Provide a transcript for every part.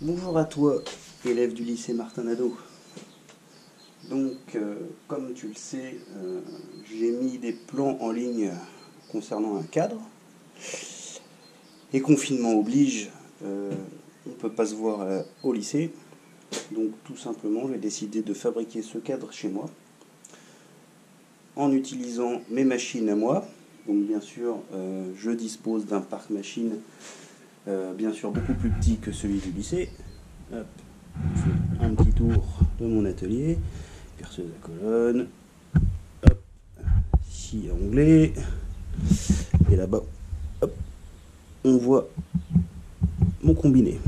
Bonjour à toi, élève du lycée Martin Nadeau. Donc, comme tu le sais, j'ai mis des plans en ligne concernant un cadre. Et confinement oblige, on ne peut pas se voir au lycée. Donc, tout simplement, j'ai décidé de fabriquer ce cadre chez moi en utilisant mes machines à moi. Donc, bien sûr, je dispose d'un parc machine, bien sûr, beaucoup plus petit que celui du lycée. Hop, je fais un petit tour de mon atelier, perceuse à colonne, hop, ici onglet, et là-bas, hop, on voit mon combiné.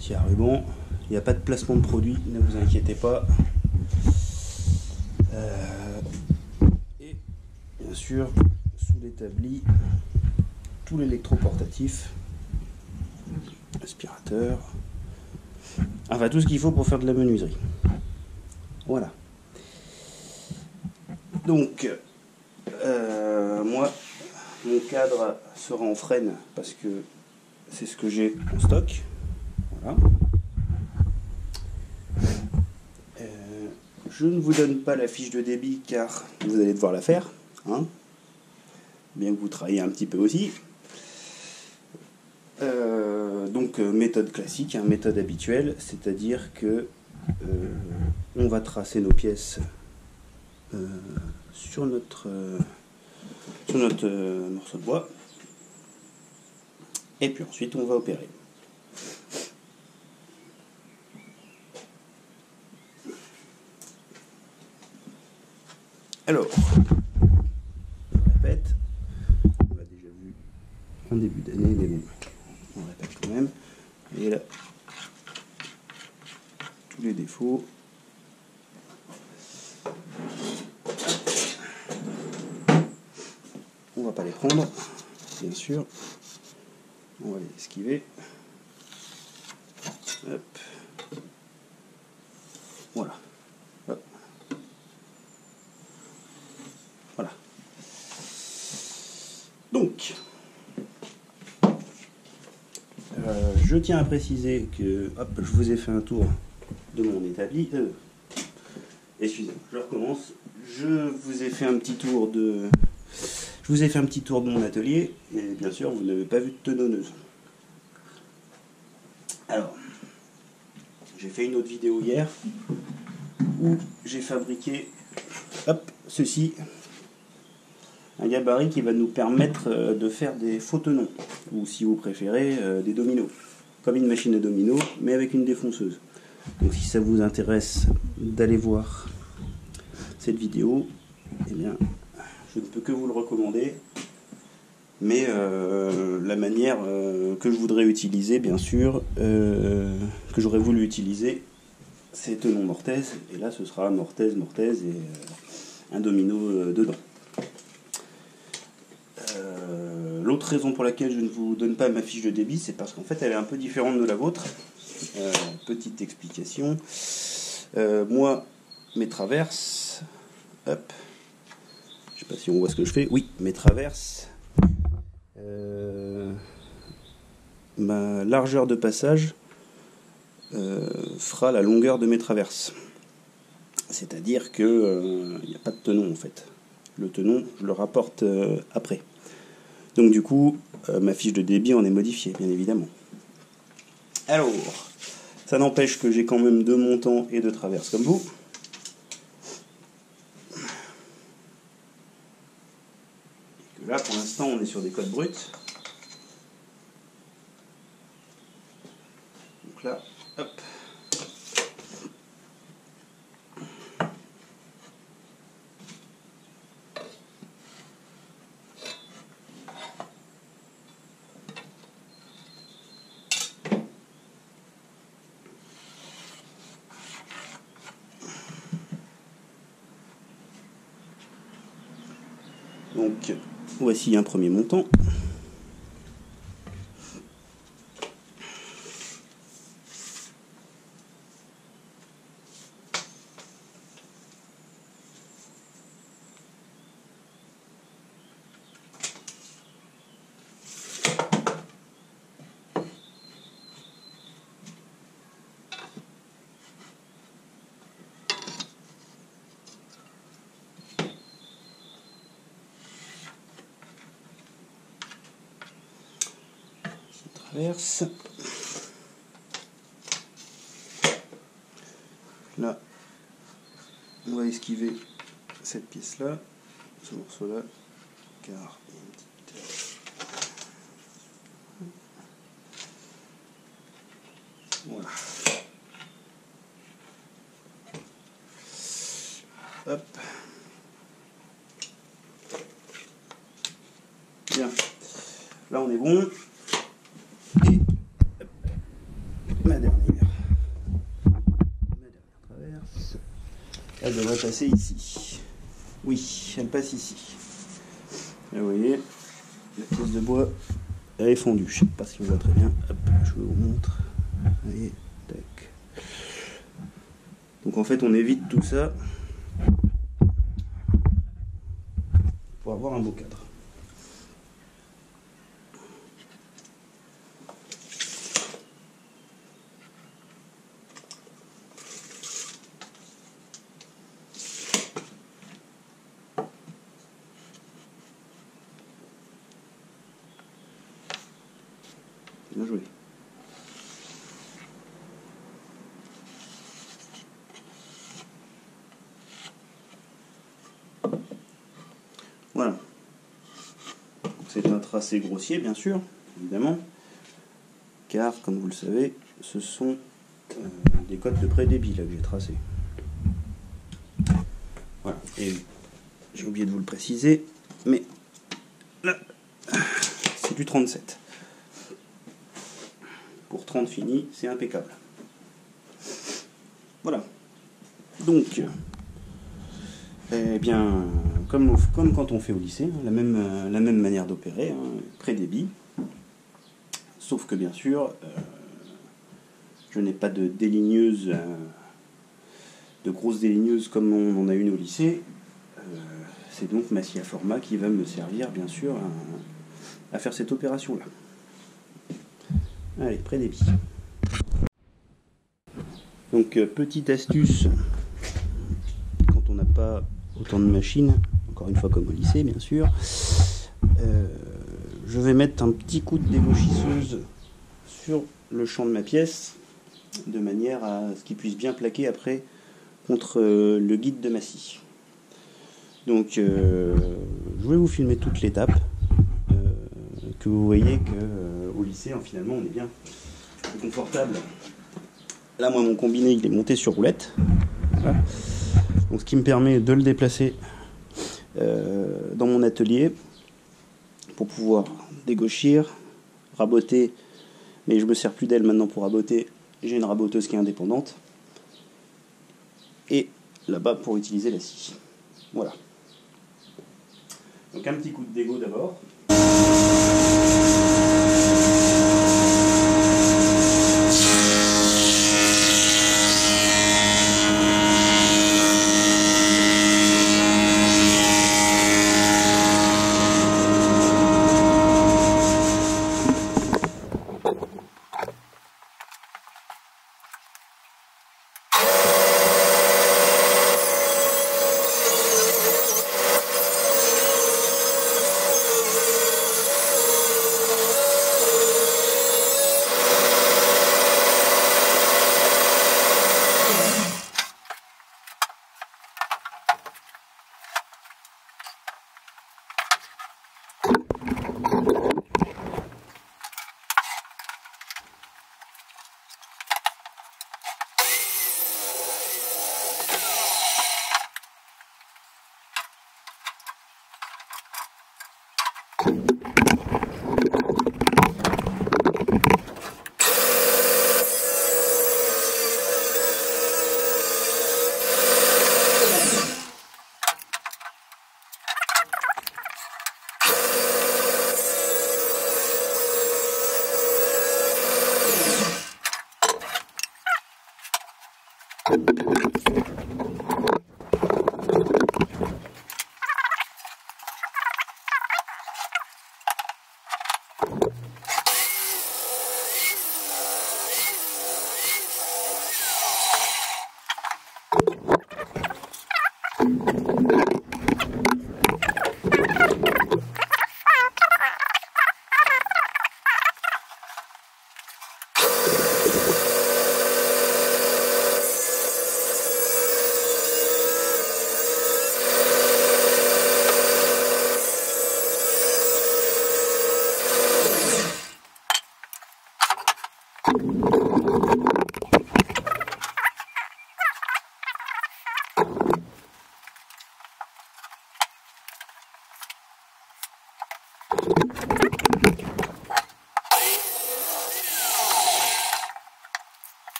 Ici à ruban, il n'y a pas de placement de produit, ne vous inquiétez pas. Et bien sûr, sous l'établi, tout l'électroportatif, aspirateur, enfin tout ce qu'il faut pour faire de la menuiserie. Voilà. Donc, moi, mon cadre sera en frêne parce que c'est ce que j'ai en stock. Voilà. Je ne vous donne pas la fiche de débit car vous allez devoir la faire, hein, bien que vous travaillez un petit peu aussi. Donc méthode classique, hein, méthode habituelle, c'est-à-dire que on va tracer nos pièces sur notre morceau de bois, et puis ensuite on va opérer. Alors, je répète, on l'a déjà vu en début d'année, mais bon, on répète quand même. Et là, tous les défauts. On va pas les prendre, bien sûr. On va les esquiver. Hop. Voilà. Hop. Voilà. Donc, je tiens à préciser que hop, je vous ai fait un tour de mon établi. Excusez-moi, je recommence. Je vous ai fait un petit tour de mon atelier, et bien sûr, vous n'avez pas vu de tenonneuse. Alors, j'ai fait une autre vidéo hier où j'ai fabriqué, hop, ceci, un gabarit qui va nous permettre de faire des faux tenons, ou si vous préférez, des dominos, comme une machine à dominos, mais avec une défonceuse. Donc si ça vous intéresse d'aller voir cette vidéo, eh bien, je ne peux que vous le recommander. Mais la manière que je voudrais utiliser, bien sûr, que j'aurais voulu utiliser, c'est tenon mortaise. Et là, ce sera mortaise et un domino dedans. L'autre raison pour laquelle je ne vous donne pas ma fiche de débit, c'est parce qu'en fait, elle est un peu différente de la vôtre. Petite explication. Moi, mes traverses, hop, je sais pas si on voit ce que je fais. Oui, mes traverses. Ma largeur de passage fera la longueur de mes traverses. C'est-à-dire que il n'y a pas de tenon en fait. Le tenon, je le rapporte après. Donc du coup, ma fiche de débit en est modifiée, bien évidemment. Alors, ça n'empêche que j'ai quand même 2 montants et 2 traverses comme vous. Et que là, pour l'instant, on est sur des codes bruts. Donc là, hop. Donc, voici un premier montant. traverse. Là, on va esquiver cette pièce-là, ce morceau-là, car il y a une petite... Voilà. Hop. Bien. Là, on est bon. Et hop. Ma dernière traverse. Elle devrait passer ici. Oui, elle passe ici. Là, vous voyez, la pièce de bois, elle est fondue. Je ne sais pas si on voit très bien. Hop, je vous montre. Vous voyez, tac. Donc en fait, on évite tout ça pour avoir un beau cadre. Bien joué. Voilà. C'est un tracé grossier, bien sûr, évidemment, car, comme vous le savez, ce sont des codes de pré-débit là que j'ai tracés. Voilà. Et j'ai oublié de vous le préciser, mais là, c'est du 37. Pour 30 fini, c'est impeccable. Voilà. Donc, eh bien, comme quand on fait au lycée, hein, la même manière d'opérer, hein, pré-débit. Sauf que bien sûr, je n'ai pas de déligneuse, de grosse déligneuse comme on en a une au lycée. C'est donc ma scie à format qui va me servir, bien sûr, à faire cette opération-là. Allez, pré-débit. Donc, petite astuce, quand on n'a pas autant de machines, encore une fois comme au lycée, bien sûr, je vais mettre un petit coup de dégauchisseuse sur le champ de ma pièce, de manière à ce qu'il puisse bien plaquer après contre le guide de ma scie. Donc, je vais vous filmer toute l'étape, que vous voyez qu'au lycée, finalement, on est bien plus confortable. Là, moi, mon combiné, il est monté sur roulette. Voilà. Donc, ce qui me permet de le déplacer dans mon atelier pour pouvoir dégauchir, raboter. Mais je me sers plus d'elle maintenant pour raboter. J'ai une raboteuse qui est indépendante. Et là-bas pour utiliser la scie. Voilà. Donc un petit coup de dégo d'abord.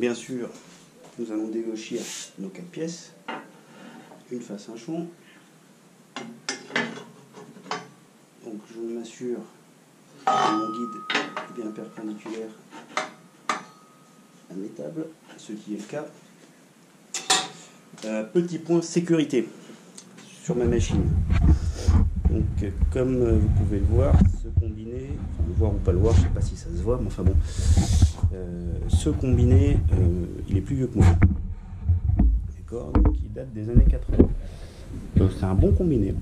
bien sûr, nous allons dégauchir nos 4 pièces, une face un champ. Donc je m'assure que mon guide est bien perpendiculaire à mes tables, ce qui est le cas. Petit point sécurité sur ma machine. Donc comme vous pouvez le voir, ce combiné, enfin le voir ou pas le voir, je ne sais pas si ça se voit, mais enfin bon, ce combiné, il est plus vieux que moi. D'accord, donc il date des années 80. Donc c'est un bon combiné.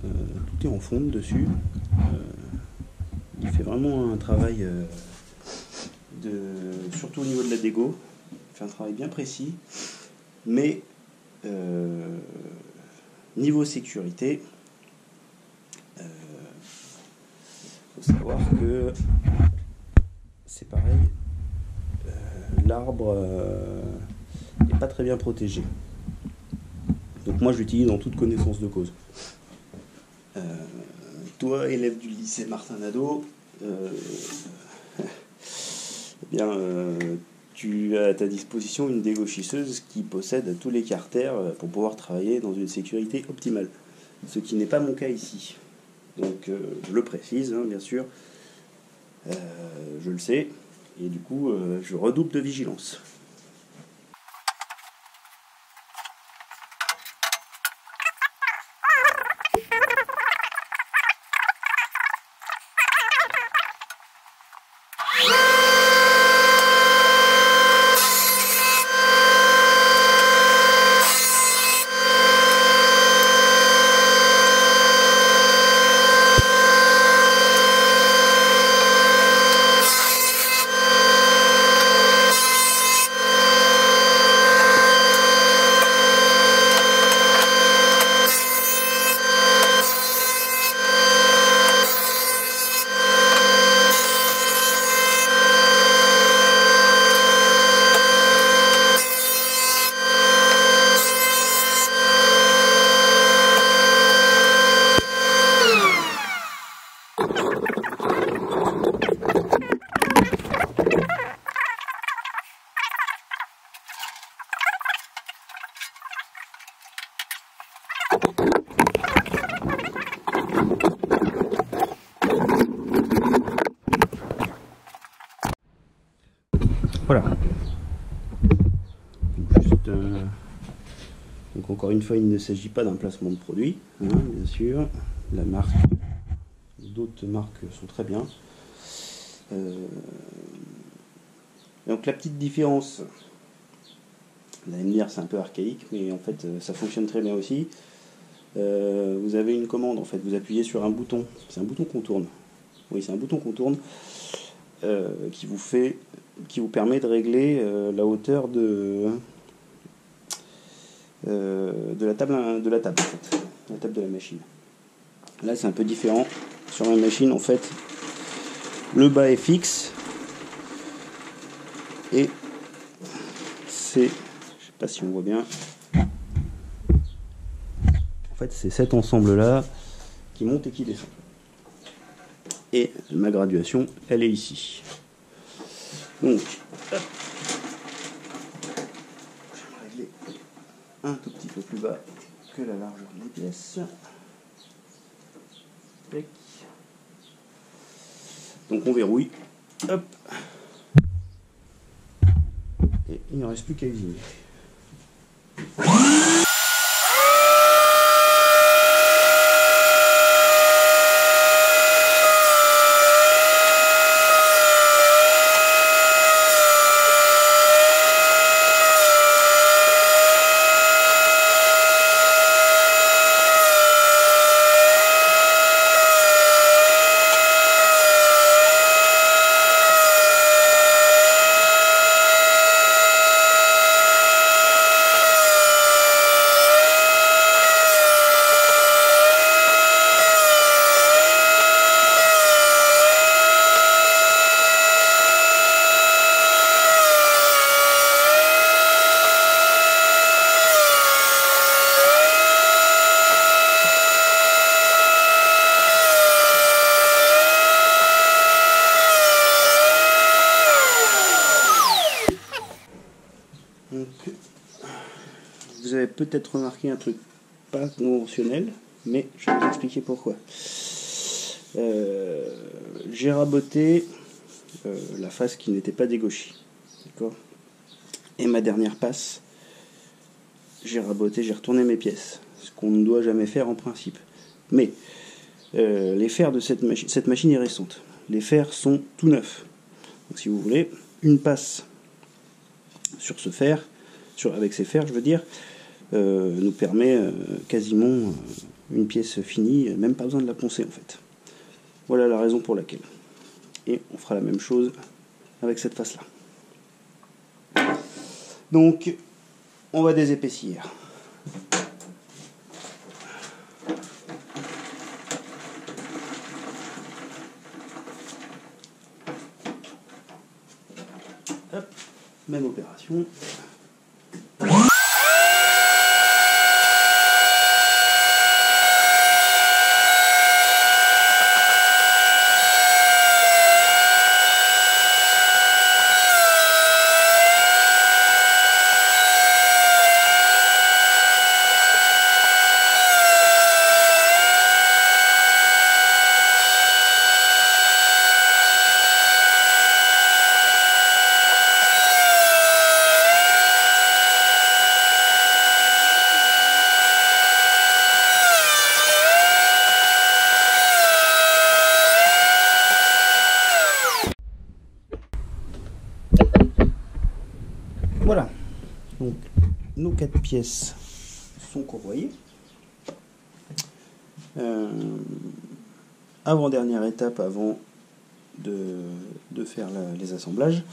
Tout est en fonte dessus. Il fait vraiment un travail, surtout au niveau de la dégo, il fait un travail bien précis. Mais niveau sécurité, faut savoir que c'est pareil, l'arbre n'est pas très bien protégé. Donc moi je l'utilise en toute connaissance de cause. Toi, élève du lycée Martin Nadeau, eh bien, tu as à ta disposition une dégauchisseuse qui possède tous les carters pour pouvoir travailler dans une sécurité optimale. Ce qui n'est pas mon cas ici. Donc je le précise, hein, bien sûr, je le sais, et du coup je redouble de vigilance. Voilà. Donc encore une fois, il ne s'agit pas d'un placement de produit, hein, bien sûr. La marque, d'autres marques sont très bien. Donc la petite différence, vous allez me dire c'est un peu archaïque, mais en fait ça fonctionne très bien aussi. Vous avez une commande, en fait, vous appuyez sur un bouton, c'est un bouton qu'on tourne. Oui, c'est un bouton qu'on tourne qui vous permet de régler la hauteur de la table en fait, la table de la machine. Là c'est un peu différent. Sur ma machine, en fait, le bas est fixe et c'est, je sais pas si on voit bien, en fait c'est cet ensemble là qui monte et qui descend. Et ma graduation, elle est ici. Donc, hop. Je vais régler un tout petit peu plus bas que la largeur des pièces. Tac. Donc on verrouille. Hop. Et il ne reste plus qu'à usiner. peut-être remarqué un truc pas conventionnel, mais je vais vous expliquer pourquoi. J'ai raboté la face qui n'était pas dégauchée. D'accord ? Et ma dernière passe, j'ai raboté, j'ai retourné mes pièces. Ce qu'on ne doit jamais faire en principe. Mais les fers de cette machine est récente. Les fers sont tout neufs. Donc si vous voulez, une passe sur ce fer, avec ces fers je veux dire, nous permet quasiment une pièce finie, même pas besoin de la poncer en fait. Voilà la raison pour laquelle. Et on fera la même chose avec cette face là. Donc on va désépaissir. Hop, même opération. Voilà, donc nos 4 pièces sont corroyées. Avant-dernière étape avant de faire les assemblages,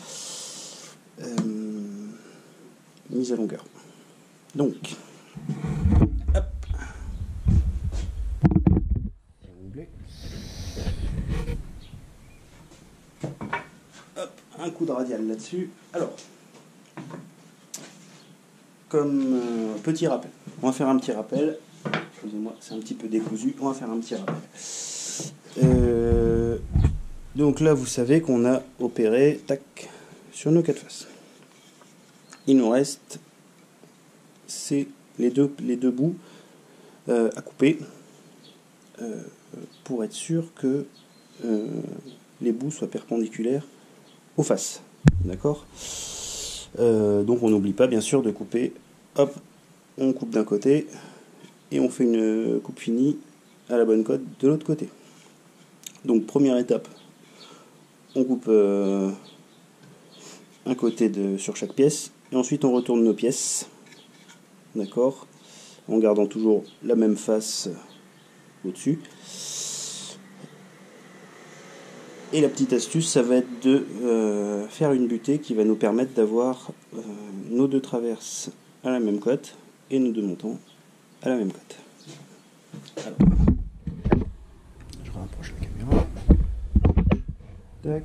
mise à longueur. Donc, hop, hop, un coup de radial là-dessus. Alors, comme petit rappel. On va faire un petit rappel. Excusez-moi, c'est un petit peu décousu. On va faire un petit rappel. Donc là, vous savez qu'on a opéré tac, sur nos 4 faces. Il nous reste les deux bouts à couper pour être sûr que les bouts soient perpendiculaires aux faces. D'accord ? Donc on n'oublie pas bien sûr de couper, hop, on coupe d'un côté et on fait une coupe finie à la bonne cote de l'autre côté. Donc première étape, on coupe un côté sur chaque pièce et ensuite on retourne nos pièces, d'accord, en gardant toujours la même face au-dessus. Et la petite astuce, ça va être de faire une butée qui va nous permettre d'avoir nos 2 traverses à la même cote et nos 2 montants à la même cote. Alors, je rapproche la caméra. Tac.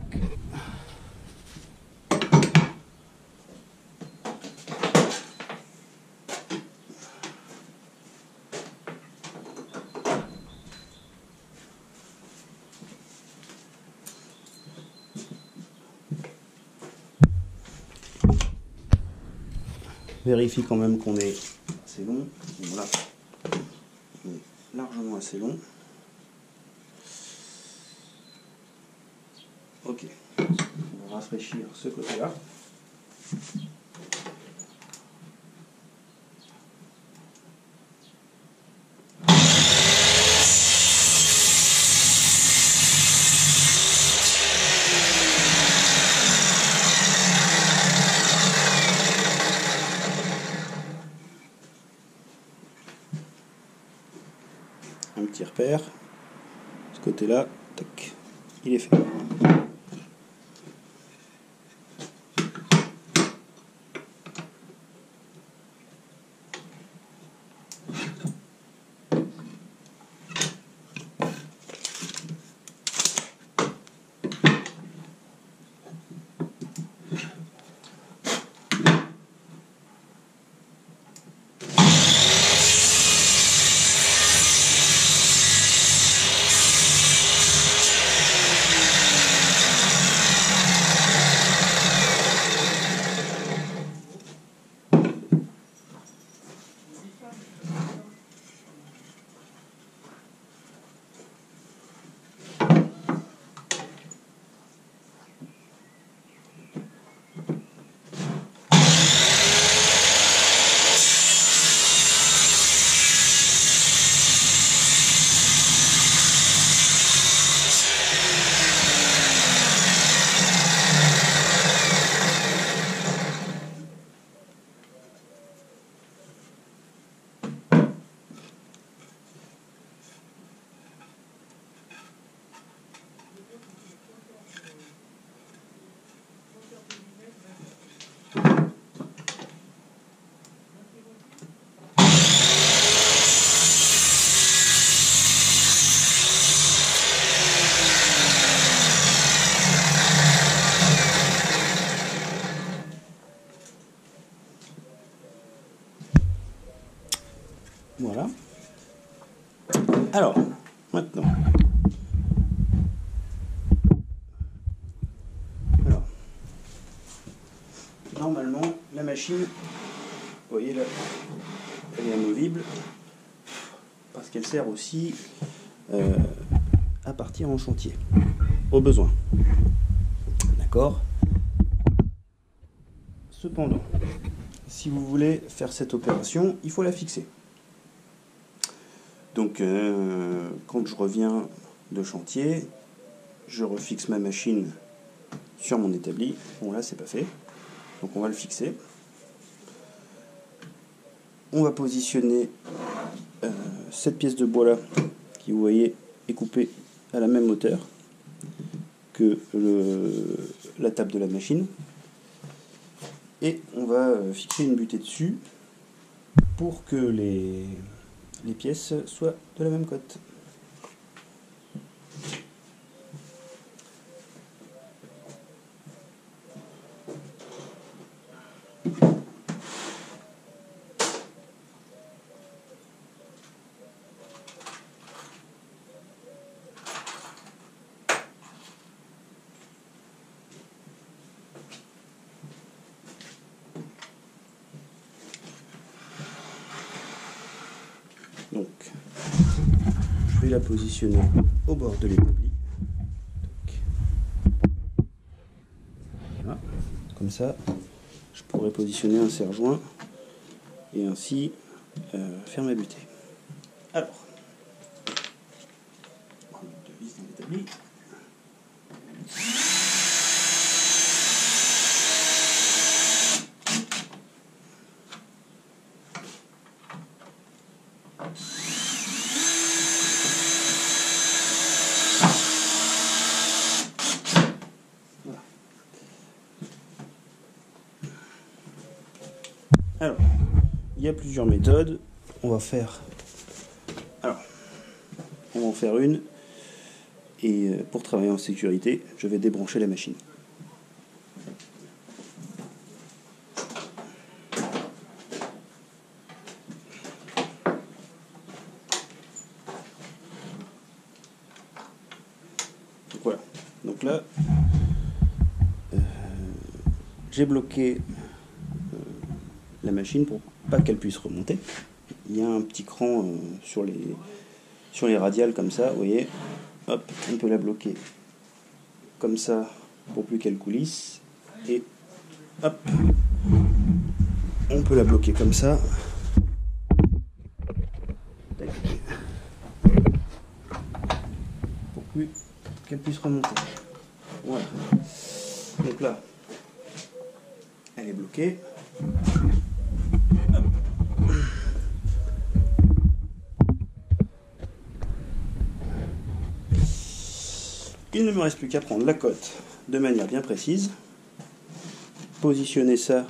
Vérifie quand même qu'on est assez long. Voilà. On est largement assez long. Ok. On va rafraîchir ce côté-là. Un petit repère, ce côté-là, tac, il est fait. Alors, maintenant. Alors, normalement, la machine, vous voyez là, elle est amovible parce qu'elle sert aussi à partir en chantier, au besoin. D'accord ? Cependant, si vous voulez faire cette opération, il faut la fixer. Donc, quand je reviens de chantier, je refixe ma machine sur mon établi. Bon, là, c'est pas fait. Donc, on va le fixer. On va positionner cette pièce de bois-là, qui, vous voyez, est coupée à la même hauteur que la table de la machine. Et on va fixer une butée dessus pour que les pièces soient de la même cote. Donc, je vais la positionner au bord de l'établi. Voilà. Comme ça, je pourrais positionner un serre-joint et ainsi faire ma butée. Alors, on va mettre deux vis dans l'établi. Alors, il y a plusieurs méthodes. On va en faire une. Et pour travailler en sécurité, je vais débrancher la machine. Donc voilà. Donc là, j'ai bloqué la machine pour pas qu'elle puisse remonter. Il y a un petit cran sur les radiales comme ça, vous voyez. Hop, on peut la bloquer comme ça pour plus qu'elle coulisse. Et hop, on peut la bloquer comme ça. Pour plus qu'elle puisse remonter. Voilà. Donc là, elle est bloquée. Hop. Il ne me reste plus qu'à prendre la cote de manière bien précise, positionner ça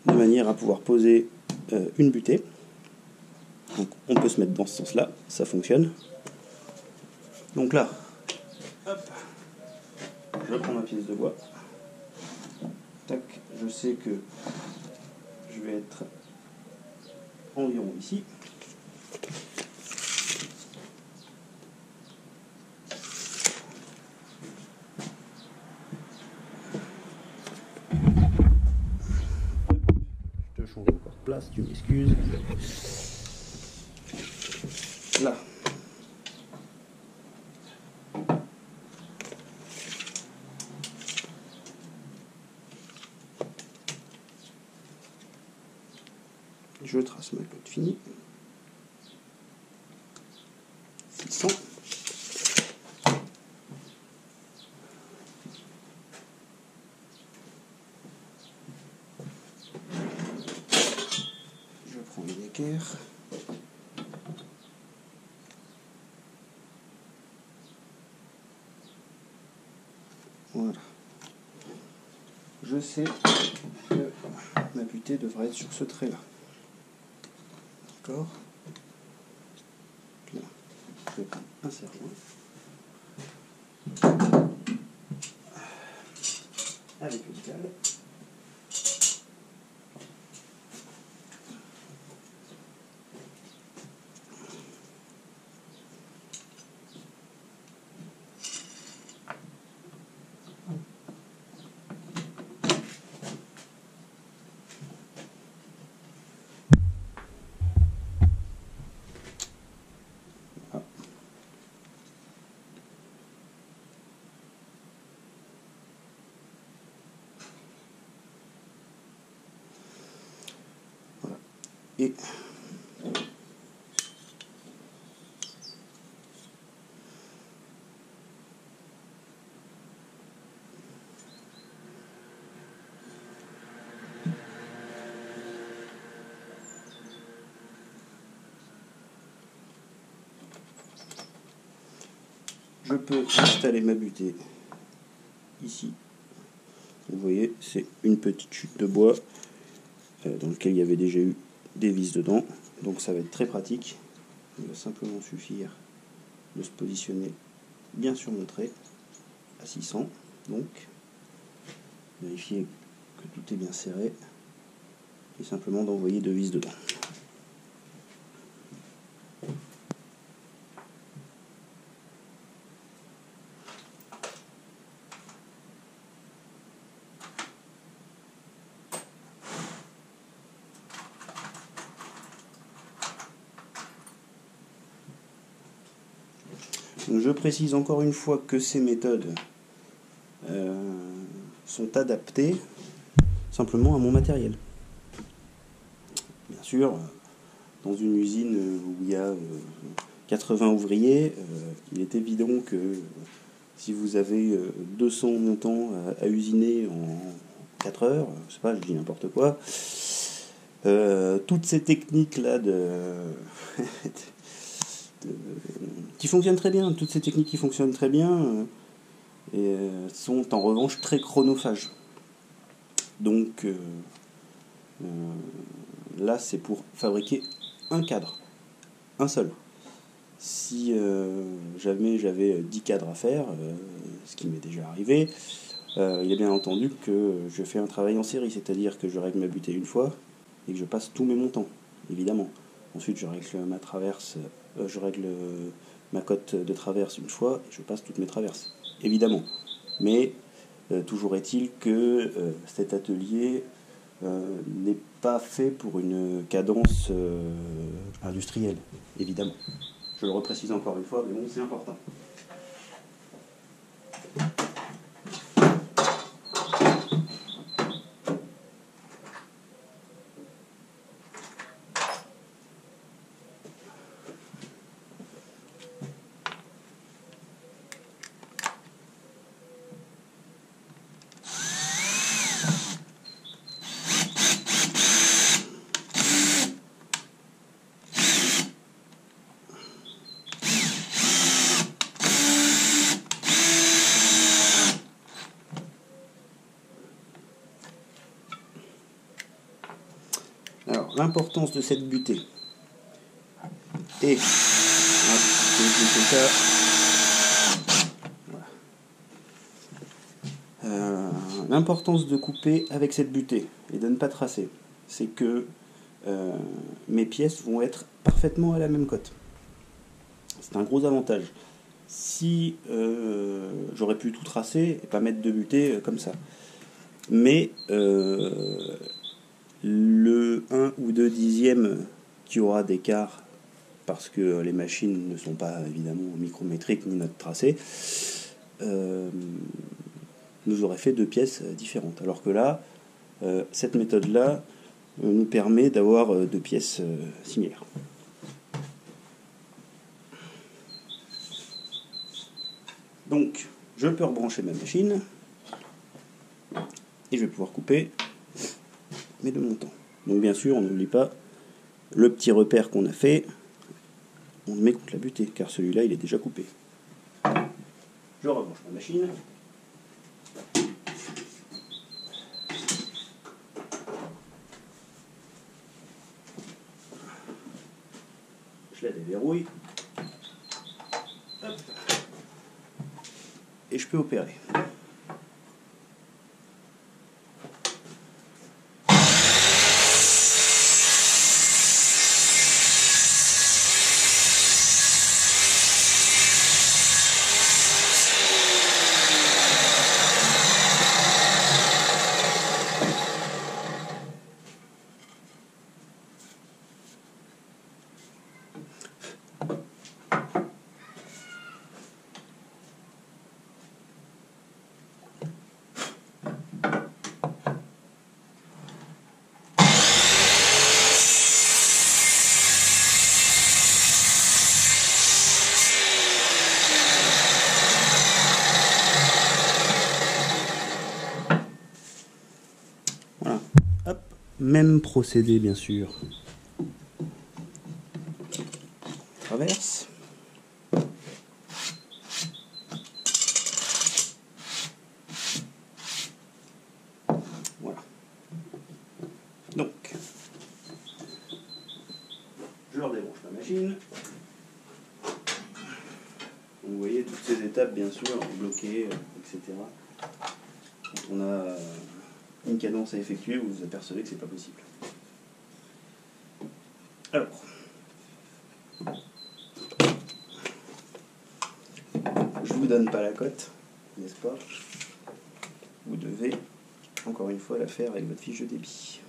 de manière à pouvoir poser une butée. Donc on peut se mettre dans ce sens-là, ça fonctionne. Donc là, hop, je prends ma pièce de bois. Tac, je sais que je vais être environ ici. Je te change encore de place, tu m'excuses. Là. Je trace ma cote finie. 600. Je prends une équerre. Voilà. Je sais que ma butée devrait être sur ce trait-là. D'accord. Là, je vais prendre un serre-joint. Avec une cale. et je peux installer ma butée ici. Vous voyez, c'est une petite chute de bois dans laquelle il y avait déjà eu des vis dedans. Donc ça va être très pratique. Il va simplement suffire de se positionner bien sur mon trait à 600. Donc, vérifier que tout est bien serré et simplement d'envoyer 2 vis dedans. Donc je précise encore une fois que ces méthodes sont adaptées simplement à mon matériel. Bien sûr, dans une usine où il y a 80 ouvriers, il est évident que si vous avez 200 montants à usiner en 4 heures, je sais pas, je dis n'importe quoi, toutes ces techniques-là qui fonctionnent très bien, toutes ces techniques qui fonctionnent très bien sont en revanche très chronophages. Donc là, c'est pour fabriquer un cadre, un seul. Si jamais j'avais 10 cadres à faire, ce qui m'est déjà arrivé, il est bien entendu que je fais un travail en série, c'est-à-dire que je règle ma butée une fois et que je passe tous mes montants, évidemment. Ensuite, je règle ma traverse, je règle ma cote de traverse une fois et je passe toutes mes traverses, évidemment. Mais toujours est-il que cet atelier n'est pas fait pour une cadence industrielle, évidemment. Je le reprécise encore une fois, mais bon, c'est important. Alors, l'importance de cette butée et l'importance de couper avec cette butée et de ne pas tracer, c'est que mes pièces vont être parfaitement à la même cote. C'est un gros avantage. Si j'aurais pu tout tracer et pas mettre de butée comme ça, mais le 1 ou 2 dixièmes qui aura d'écart parce que les machines ne sont pas évidemment micrométriques ni notre tracé, nous aurait fait 2 pièces différentes. Alors que là, cette méthode-là nous permet d'avoir 2 pièces similaires. Donc, je peux rebrancher ma machine et je vais pouvoir couper mes 2 montants. Donc bien sûr, on n'oublie pas le petit repère qu'on a fait, on le met contre la butée, car celui-là, il est déjà coupé. Je rebranche ma machine. Je la déverrouille. Hop. Et je peux opérer. Même procédé bien sûr. Traverse. Voilà. Donc, je redébranche la machine. Vous voyez toutes ces étapes bien sûr, bloquées, etc. Quand on a une cadence à effectuer, vous vous apercevez que c'est pas possible. Alors, je vous donne pas la cote, n'est-ce pas? Vous devez encore une fois la faire avec votre fiche de débit.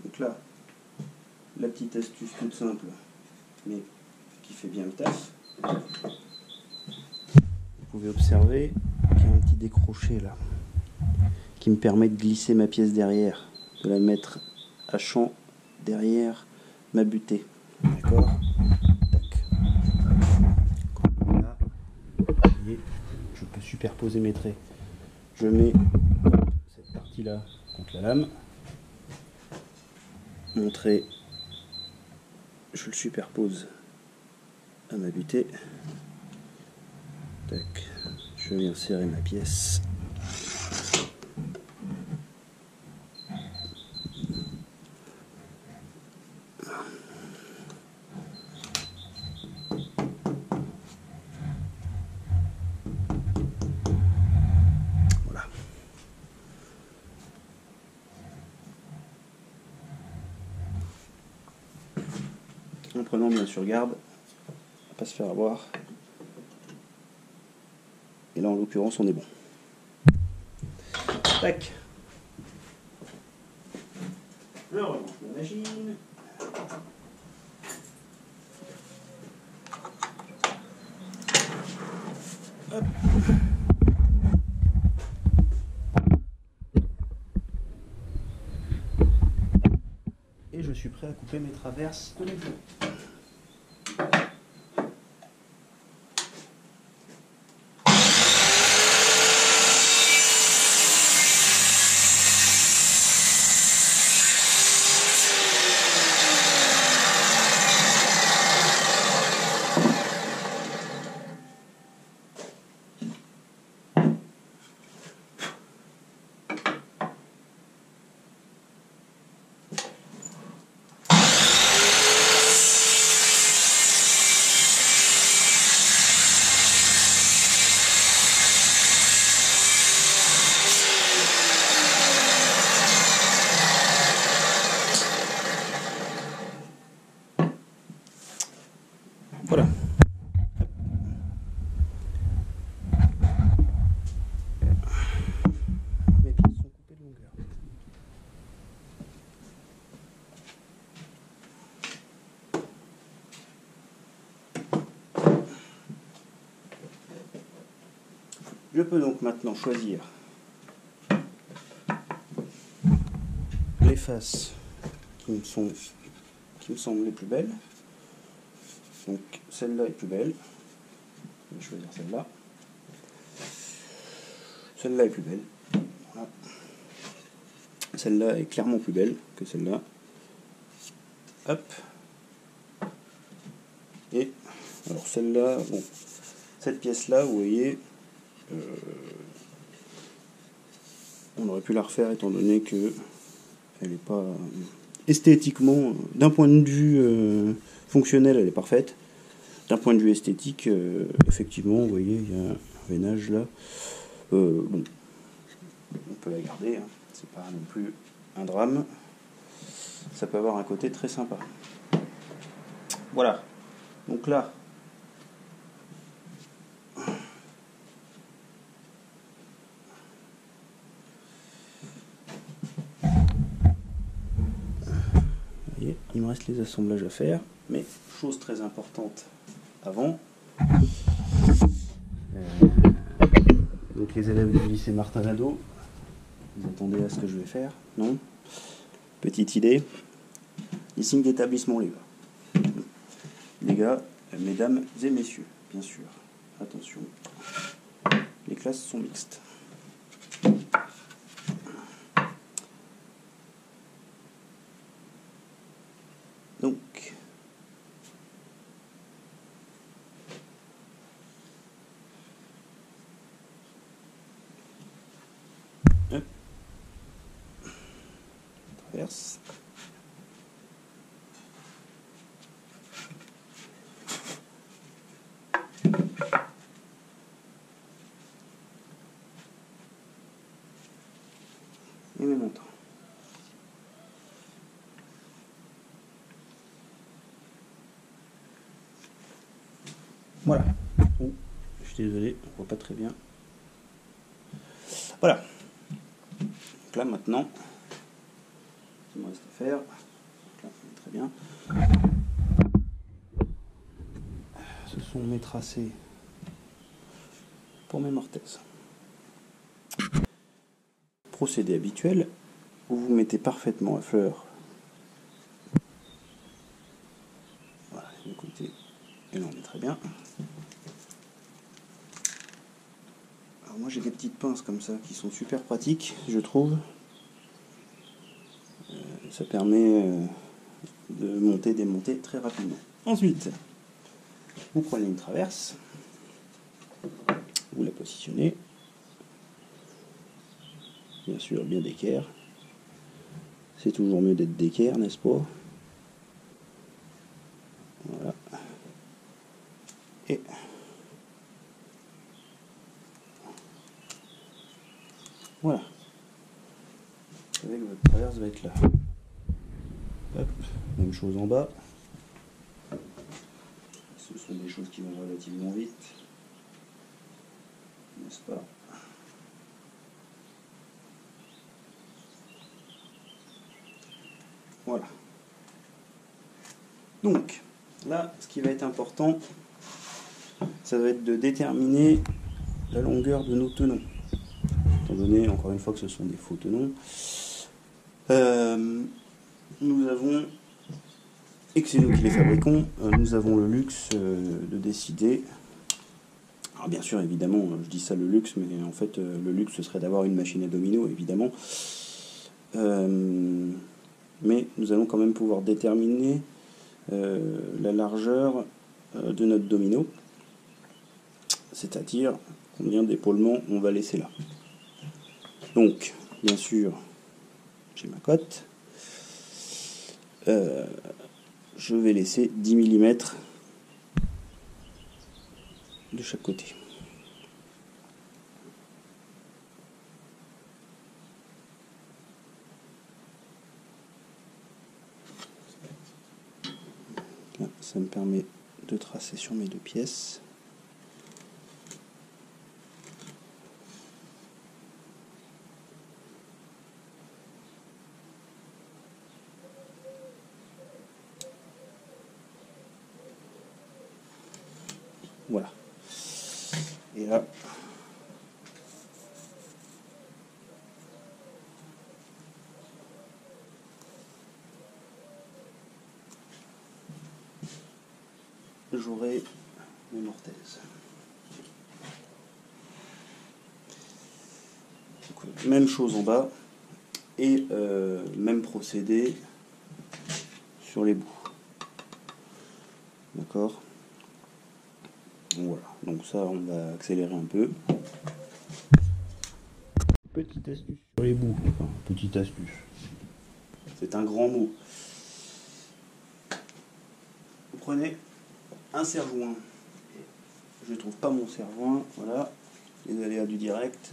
Donc là, la petite astuce toute simple, mais qui fait bien le taf. Vous pouvez observer qu'il y a un petit décroché là, qui me permet de glisser ma pièce derrière, de la mettre à champ derrière ma butée. D'accord? Tac. Comme là, vous voyez, je peux superposer mes traits. Je mets cette partie-là contre la lame. Mon trait, je le superpose à ma butée. Tac. Je viens serrer ma pièce. Voilà. En prenant bien sûr garde à pas se faire avoir. Et là en l'occurrence on est bon. Tac. Je relance la machine. Hop. Et je suis prêt à couper mes traverses de l'épaule. Voilà. Mes pièces sont coupées de longueur. Je peux donc maintenant choisir les faces qui me semblent les plus belles. Donc celle-là est plus belle. Je vais choisir celle-là. Celle-là est plus belle. Voilà. Celle-là est clairement plus belle que celle-là. Hop. Et alors celle-là, bon, cette pièce-là, vous voyez, on aurait pu la refaire étant donné que elle n'est pas esthétiquement, d'un point de vue fonctionnel, elle est parfaite. D'un point de vue esthétique, effectivement, vous voyez, il y a un veinage là. Bon, on peut la garder, hein. C'est pas non plus un drame. Ça peut avoir un côté très sympa. Voilà. Donc là, il me reste les assemblages à faire, mais chose très importante avant. Donc les élèves du lycée Martin Nadeau, vous attendez à ce que je vais faire? Non? Petite idée. Les signes d'établissement, les gars. Les gars, mesdames et messieurs, bien sûr. Attention. Les classes sont mixtes. Donc, hop. Traverse. Et mes montants. Voilà. Oh, je suis désolé, on voit pas très bien. Voilà. Donc là maintenant, ce qu'il me reste à faire. Donc là, très bien. Ce sont mes tracés pour mes mortaises. Procédé habituel, où vous mettez parfaitement à fleur. Voilà, d'un côté, et là on est très bien. Alors moi j'ai des petites pinces comme ça qui sont super pratiques, je trouve. Ça permet de monter, démonter très rapidement. Ensuite, vous prenez une traverse, vous la positionnez, bien sûr bien d'équerre. C'est toujours mieux d'être d'équerre, n'est-ce pas? Voilà. Et voilà. Vous savez que votre traverse va être là. Hop, même chose en bas. Ce sont des choses qui vont relativement vite, n'est-ce pas? Voilà. Donc, là, ce qui va être important, ça va être de déterminer la longueur de nos tenons. Étant donné, encore une fois, que ce sont des faux tenons, nous avons, et que c'est nous qui les fabriquons, nous avons le luxe de décider. Alors bien sûr, évidemment, je dis ça le luxe, mais en fait, le luxe, ce serait d'avoir une machine à domino, évidemment. Mais nous allons quand même pouvoir déterminer la largeur de notre domino, c'est-à-dire combien d'épaulements on va laisser là. Donc, bien sûr, j'ai ma cote. Je vais laisser 10 mm de chaque côté. Là, ça me permet de tracer sur mes deux pièces. Voilà. Et là, j'aurai mes mortaises. Donc, même chose en bas et même procédé sur les bouts. D'accord? Voilà, donc ça on va accélérer un peu. Petite astuce sur les bouts, enfin petite astuce. C'est un grand mot. Vous prenez un serre-joint. Je ne trouve pas mon serre-joint, voilà. Les aléas du direct.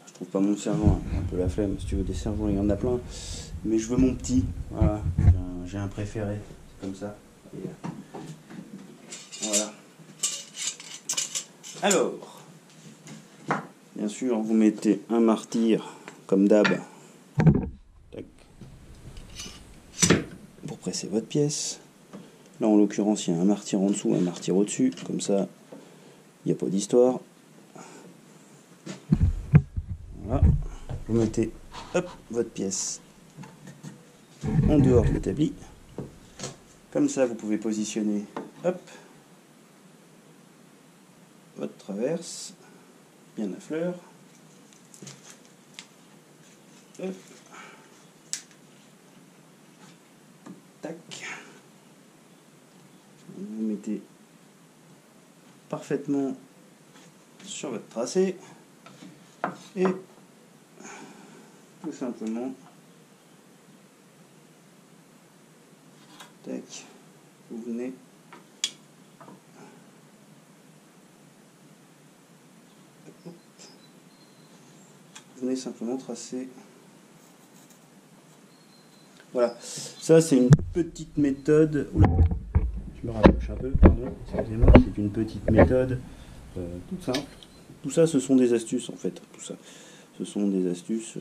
Je trouve pas mon serre-joint, un peu la flemme, si tu veux des serre-joints, il y en a plein. Mais je veux mon petit, voilà. J'ai un préféré, c'est comme ça. Et, voilà. Alors, bien sûr, vous mettez un martyr, comme d'hab, pour tracez votre pièce. Là, en l'occurrence, il y a un martyr en dessous, un martyr au-dessus. Comme ça, il n'y a pas d'histoire. Voilà. Vous mettez hop, votre pièce en dehors de l'établi. Comme ça, vous pouvez positionner hop, votre traverse bien à fleur. Hop. Tac. Vous mettez parfaitement sur votre tracé et tout simplement tac, vous venez simplement tracer. Voilà, ça c'est une petite méthode. Oula, je me rapproche un peu, pardon, excusez-moi, c'est une petite méthode toute simple. Tout ça, ce sont des astuces en fait. Tout ça, ce sont des astuces.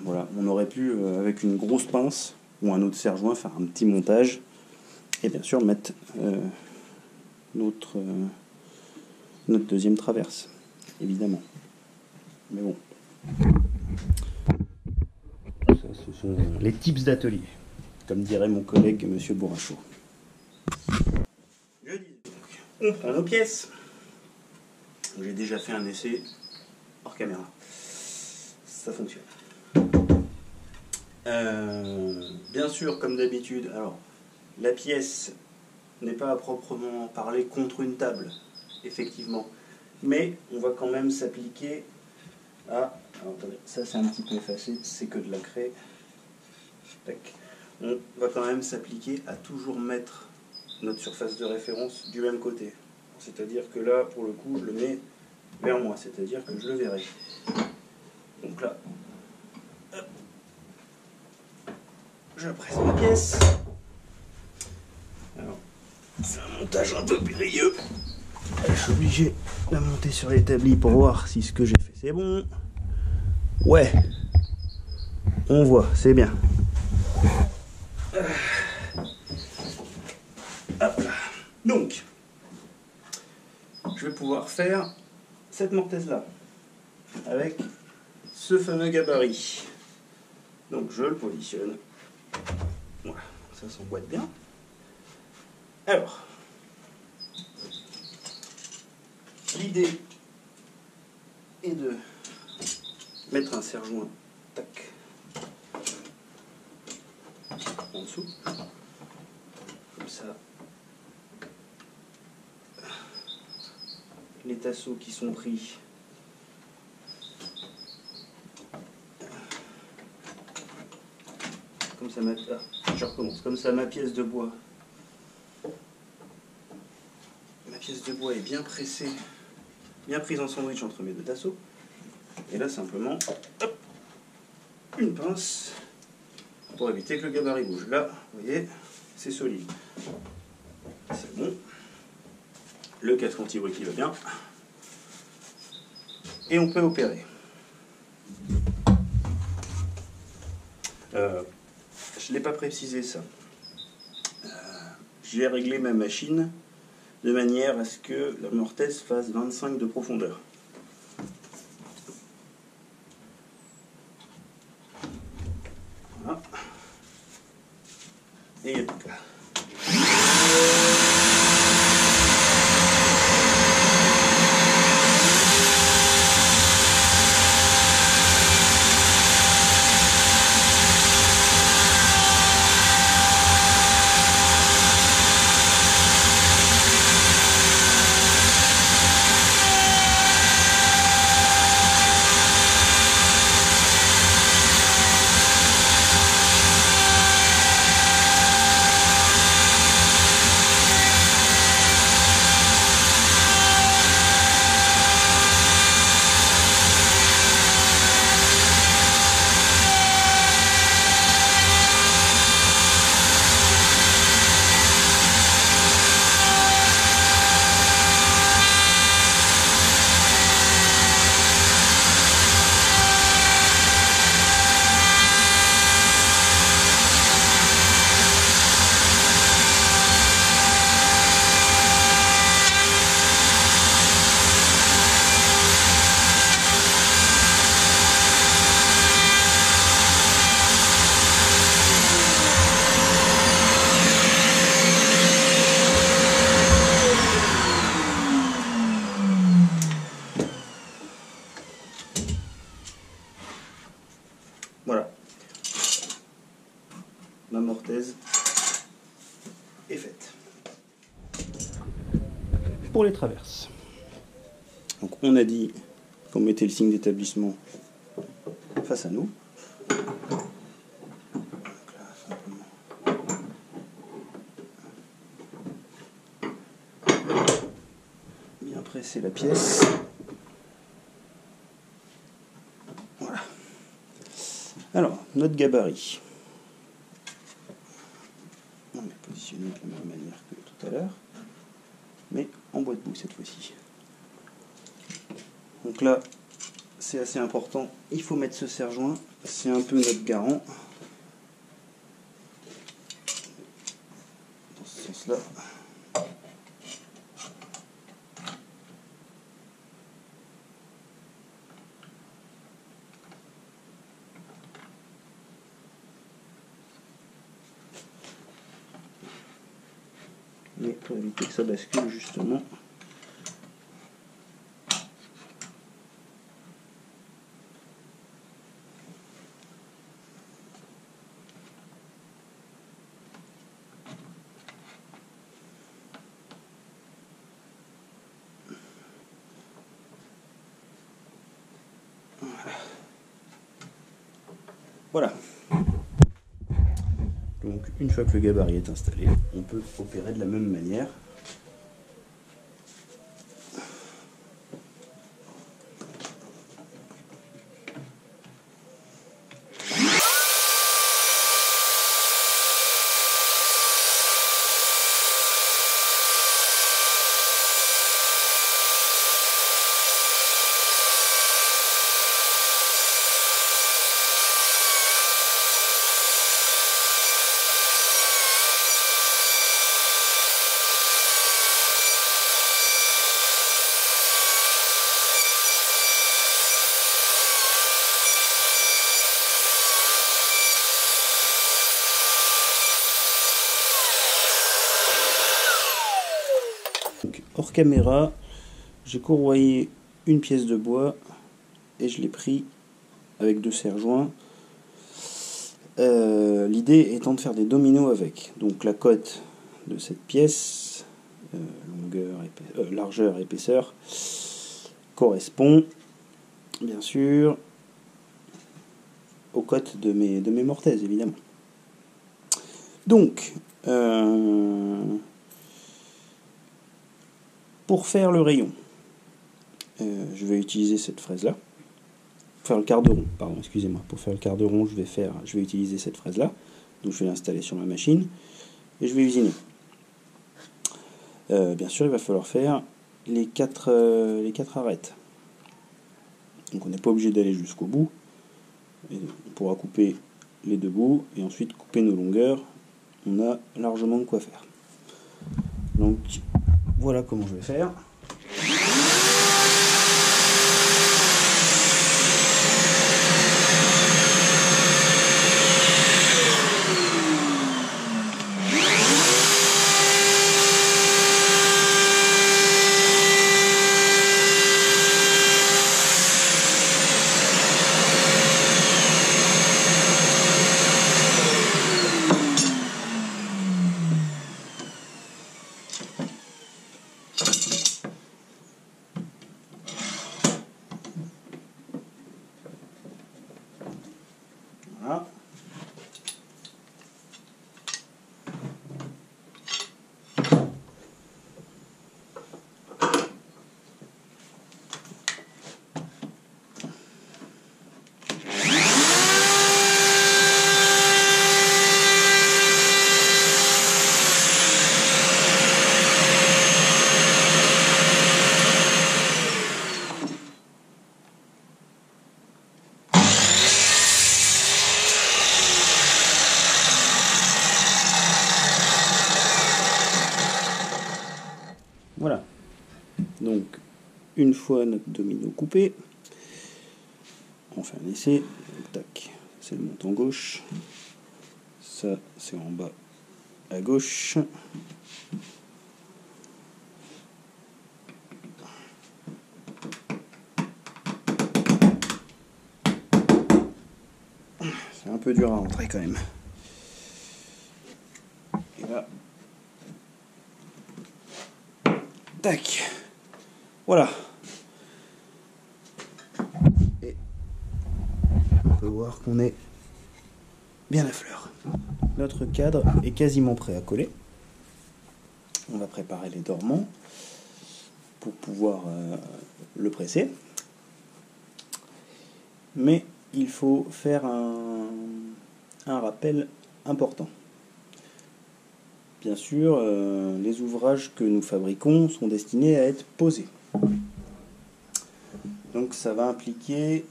Voilà, on aurait pu avec une grosse pince ou un autre serre-joint faire un petit montage et bien sûr mettre notre deuxième traverse, évidemment. Mais bon. Ça, ce sont les tips d'atelier, comme dirait mon collègue Monsieur Bourrachot. Je dis donc, on prend nos pièces. J'ai déjà fait un essai hors caméra. Ça fonctionne. Bien sûr, comme d'habitude, alors la pièce n'est pas à proprement parler contre une table, effectivement, mais on va quand même s'appliquer à... Alors, attendez, ça c'est un petit peu effacé, c'est que de la craie. Tac. On va quand même s'appliquer à toujours mettre notre surface de référence du même côté. C'est-à-dire que là, pour le coup, je le mets vers moi, c'est-à-dire que je le verrai. Donc là, hop, je presse ma pièce. Alors, c'est un montage un peu périlleux. Je suis obligé de la monter sur l'établi pour voir si ce que j'ai fait c'est bon. Ouais, on voit, c'est bien. Hop là. Donc, je vais pouvoir faire cette mortaise là avec ce fameux gabarit. Donc je le positionne. Voilà, ça s'emboîte bien. Alors, l'idée est de mettre un serre-joint, tac, en dessous, comme ça. Les tasseaux qui sont pris comme ça, je recommence, comme ça ma pièce de bois est bien pressée, bien prise en sandwich entre mes deux tasseaux, et là simplement hop, une pince pour éviter que le gabarit bouge. Là vous voyez, c'est solide, c'est bon. Le casque anti-bruit qui va bien. Et on peut opérer. Je ne l'ai pas précisé ça. J'ai réglé ma machine de manière à ce que la mortaise fasse 25 de profondeur. Voilà. Et il n'y a plus que là. pour les traverses. Donc on a dit qu'on mettait le signe d'établissement face à nous. Bien presser la pièce. Voilà. Alors, notre gabarit. On est positionné de la même manière que tout à l'heure, mais en bois de boue cette fois-ci. Donc là, c'est assez important, il faut mettre ce serre-joint, c'est un peu notre garant. Dans ce sens-là. Mais pour éviter que ça bascule justement. Voilà. Donc une fois que le gabarit est installé, on peut opérer de la même manière. Donc, hors caméra, j'ai courroyé une pièce de bois et je l'ai pris avec 2 serre-joints. L'idée étant de faire des dominos avec. Donc la cote de cette pièce, largeur, épaisseur, correspond bien sûr aux cotes de mes mortaises évidemment. Donc pour faire le rayon, je vais utiliser cette fraise là. Pour faire le quart de rond, pardon, excusez-moi. Pour faire le quart de rond, je vais utiliser cette fraise là. Donc je vais l'installer sur ma machine et je vais usiner. Bien sûr, il va falloir faire les 4 arêtes. Donc on n'est pas obligé d'aller jusqu'au bout. Et on pourra couper les 2 bouts et ensuite couper nos longueurs. On a largement de quoi faire. Donc voilà comment je vais faire. Voilà. Voilà. Donc, une fois notre domino coupé, on fait un essai. Tac, c'est le montant gauche. Ça, c'est en bas à gauche. C'est un peu dur à rentrer quand même. Et là, Tac. Voilà. Et on peut voir qu'on est bien à fleur. Notre cadre est quasiment prêt à coller. On va préparer les dormants pour pouvoir le presser. Mais il faut faire un rappel important. Bien sûr, les ouvrages que nous fabriquons sont destinés à être posés. Donc ça va impliquer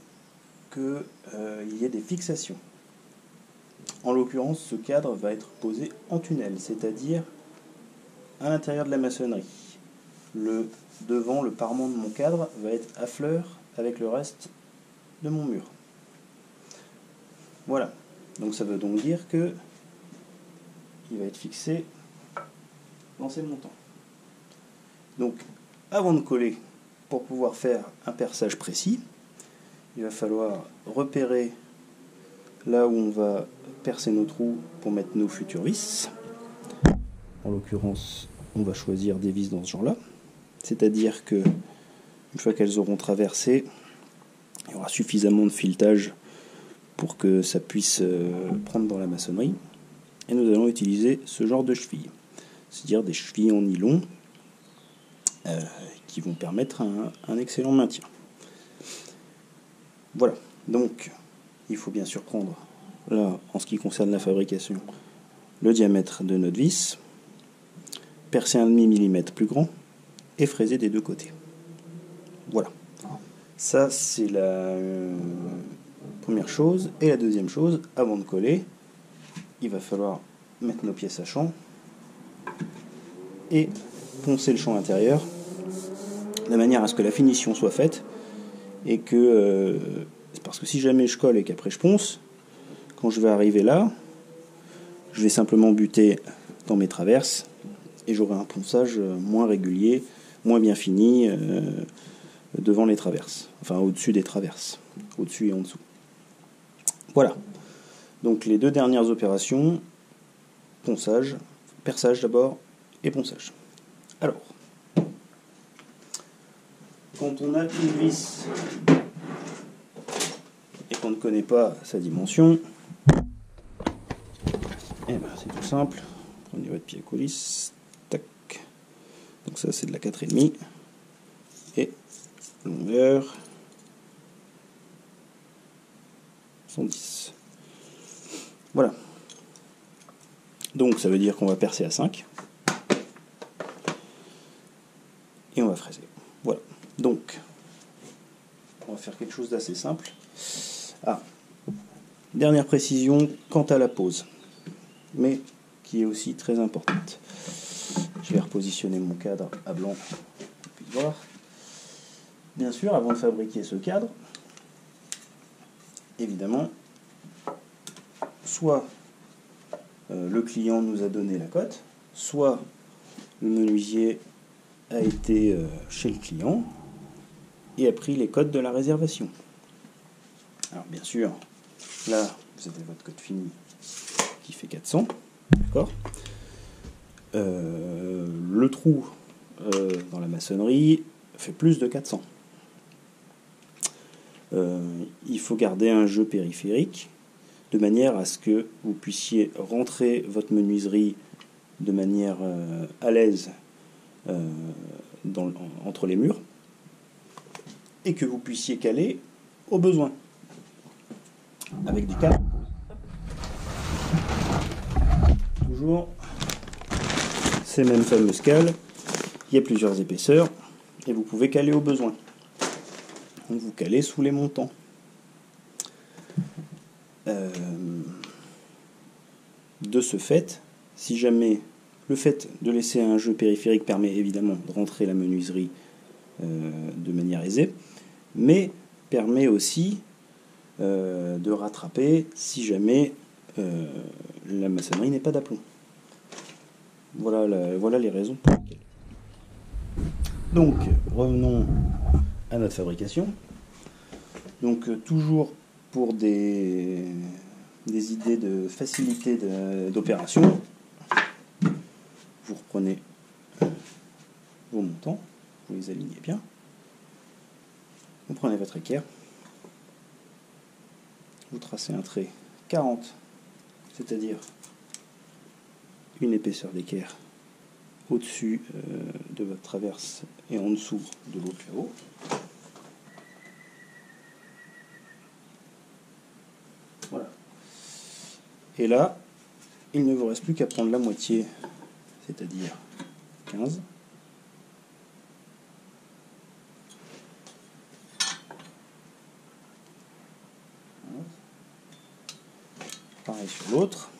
qu'il y ait des fixations. En l'occurrence, ce cadre va être posé en tunnel, c'est-à-dire à l'intérieur de la maçonnerie. Le devant, le parement de mon cadre va être à fleur avec le reste de mon mur. Voilà. Donc ça veut donc dire que il va être fixé dans ces montants. Donc avant de coller, pour pouvoir faire un perçage précis, il va falloir repérer là où on va percer nos trous pour mettre nos futures vis. En l'occurrence, on va choisir des vis dans ce genre-là. C'est-à-dire que une fois qu'elles auront traversé, il y aura suffisamment de filetage pour que ça puisse prendre dans la maçonnerie. Et nous allons utiliser ce genre de chevilles, c'est-à-dire des chevilles en nylon qui vont permettre un excellent maintien. Voilà, donc il faut bien sûr prendre, là, en ce qui concerne la fabrication, le diamètre de notre vis, percer 1,5 mm plus grand et fraiser des deux côtés. Voilà. Ça, c'est la première chose. Et la deuxième chose, avant de coller, il va falloir mettre nos pièces à champ et poncer le champ intérieur de manière à ce que la finition soit faite et que parce que si jamais je colle et qu'après je ponce, quand je vais arriver là, je vais simplement buter dans mes traverses et j'aurai un ponçage moins régulier, moins bien fini devant les traverses, enfin au-dessus des traverses, au-dessus et en dessous. Voilà. Donc les deux dernières opérations, ponçage, perçage d'abord et ponçage. Alors, quand on a une vis et qu'on ne connaît pas sa dimension, eh ben, c'est tout simple. Prenez votre pied à coulisse, tac. Donc ça c'est de la 4,5 et longueur 110. Voilà. Donc ça veut dire qu'on va percer à 5 et on va fraiser. Voilà. Donc on va faire quelque chose d'assez simple. Ah, dernière précision quant à la pose, mais qui est aussi très importante. Je vais repositionner mon cadre à blanc pour qu'on puisse voir. Bien sûr, avant de fabriquer ce cadre, évidemment, soit le client nous a donné la cote, soit le menuisier a été chez le client et a pris les cotes de la réservation. Alors bien sûr, là, vous avez votre cote finie qui fait 400, d'accord. Le trou dans la maçonnerie fait plus de 400. Il faut garder un jeu périphérique de manière à ce que vous puissiez rentrer votre menuiserie de manière à l'aise entre les murs et que vous puissiez caler au besoin avec du câble. Toujours ces mêmes fameuses cales, il y a plusieurs épaisseurs et vous pouvez caler au besoin. Donc vous calez sous les montants. De ce fait, si jamais le fait de laisser un jeu périphérique permet évidemment de rentrer la menuiserie de manière aisée, mais permet aussi de rattraper si jamais la maçonnerie n'est pas d'aplomb. Voilà les raisons pour lesquelles. Donc, revenons à notre fabrication. Donc, toujours pour des idées de facilité d'opération, vous reprenez vos montants, vous les alignez bien. Vous prenez votre équerre, vous tracez un trait 40, c'est-à-dire une épaisseur d'équerre au-dessus de votre traverse et en dessous de l'autre là-haut. Voilà. Et là, il ne vous reste plus qu'à prendre la moitié, c'est-à-dire 15. Pareil sur l'autre.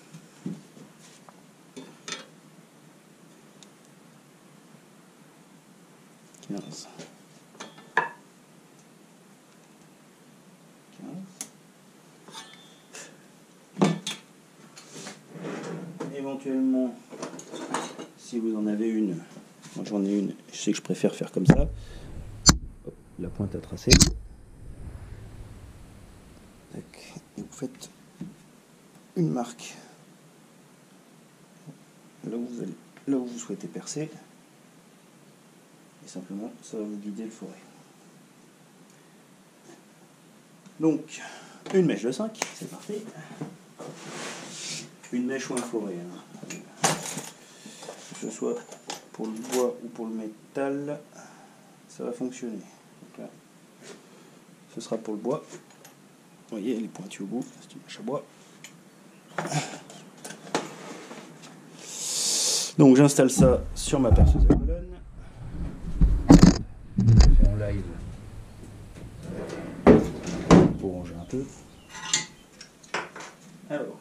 Éventuellement, si vous en avez une, moi j'en ai une, je sais que je préfère faire comme ça. Hop, la pointe à tracer. Et vous faites une marque là où vous souhaitez percer. Et simplement, ça va vous guider le forêt. Donc, une mèche de 5, c'est parti. Une mèche ou un forêt, hein. Que ce soit pour le bois ou pour le métal, ça va fonctionner. Donc là, ce sera pour le bois. Vous voyez, elle est pointue au bout, c'est une mèche à bois. Donc j'installe ça sur ma perceuse à colonne. Je vais faire en live pour ranger un peu. Alors,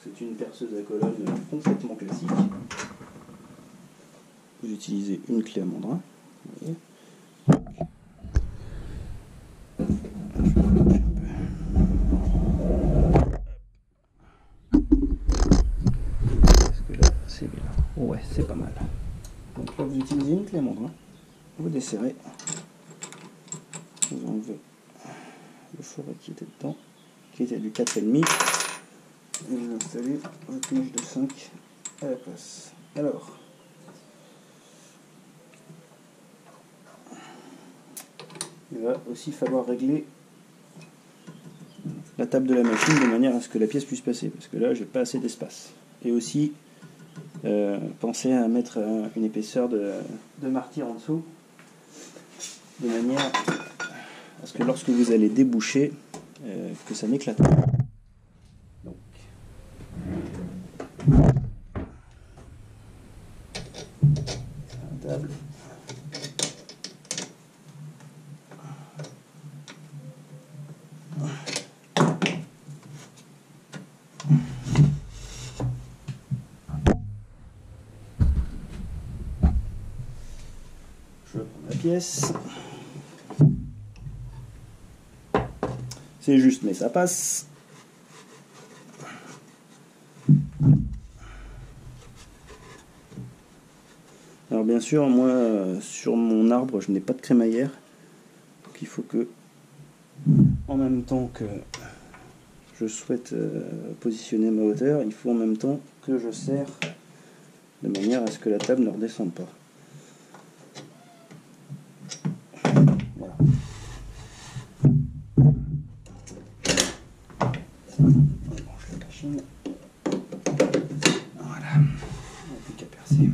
c'est une perceuse à colonne complètement classique. Vous utilisez une clé à mandrin. Vous voyez. Est-ce que là, c'est bien? Ouais, c'est pas mal. Donc là, vous utilisez une clé à mandrin. Vous desserrez. Vous enlevez le forêt qui était dedans, qui était du 4,5. Et vous installez votre mèche de 5 à la place. Alors, il va aussi falloir régler la table de la machine de manière à ce que la pièce puisse passer, parce que là j'ai pas assez d'espace. Et aussi pensez à mettre une épaisseur de martyr en dessous, de manière à ce que lorsque vous allez déboucher, que ça n'éclate pas. Donc, la table. Je prends la pièce. C'est juste, mais ça passe. Alors bien sûr, moi, sur mon arbre, je n'ai pas de crémaillère. Donc il faut que, en même temps que je souhaite positionner ma hauteur, il faut en même temps que je serre de manière à ce que la table ne redescende pas. Voilà. On branche la machine. Voilà. On n'a plus qu'à percer.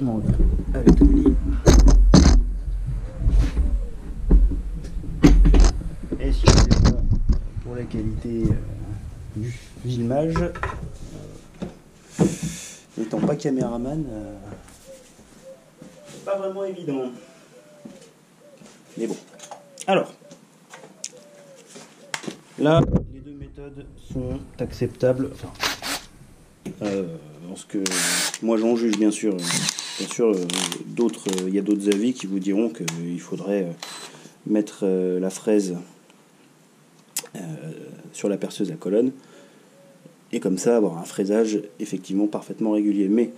Donc, avec le lit. Et si on dévoile pour la qualité du filmage, n'étant pas caméraman, c'est pas vraiment évident. Mais bon. Alors, là, les deux méthodes sont acceptables. Enfin, en ce que moi j'en juge, bien sûr. Bien sûr, il y a d'autres avis qui vous diront qu'il faudrait mettre la fraise sur la perceuse à colonne et comme ça avoir un fraisage effectivement parfaitement régulier. Mais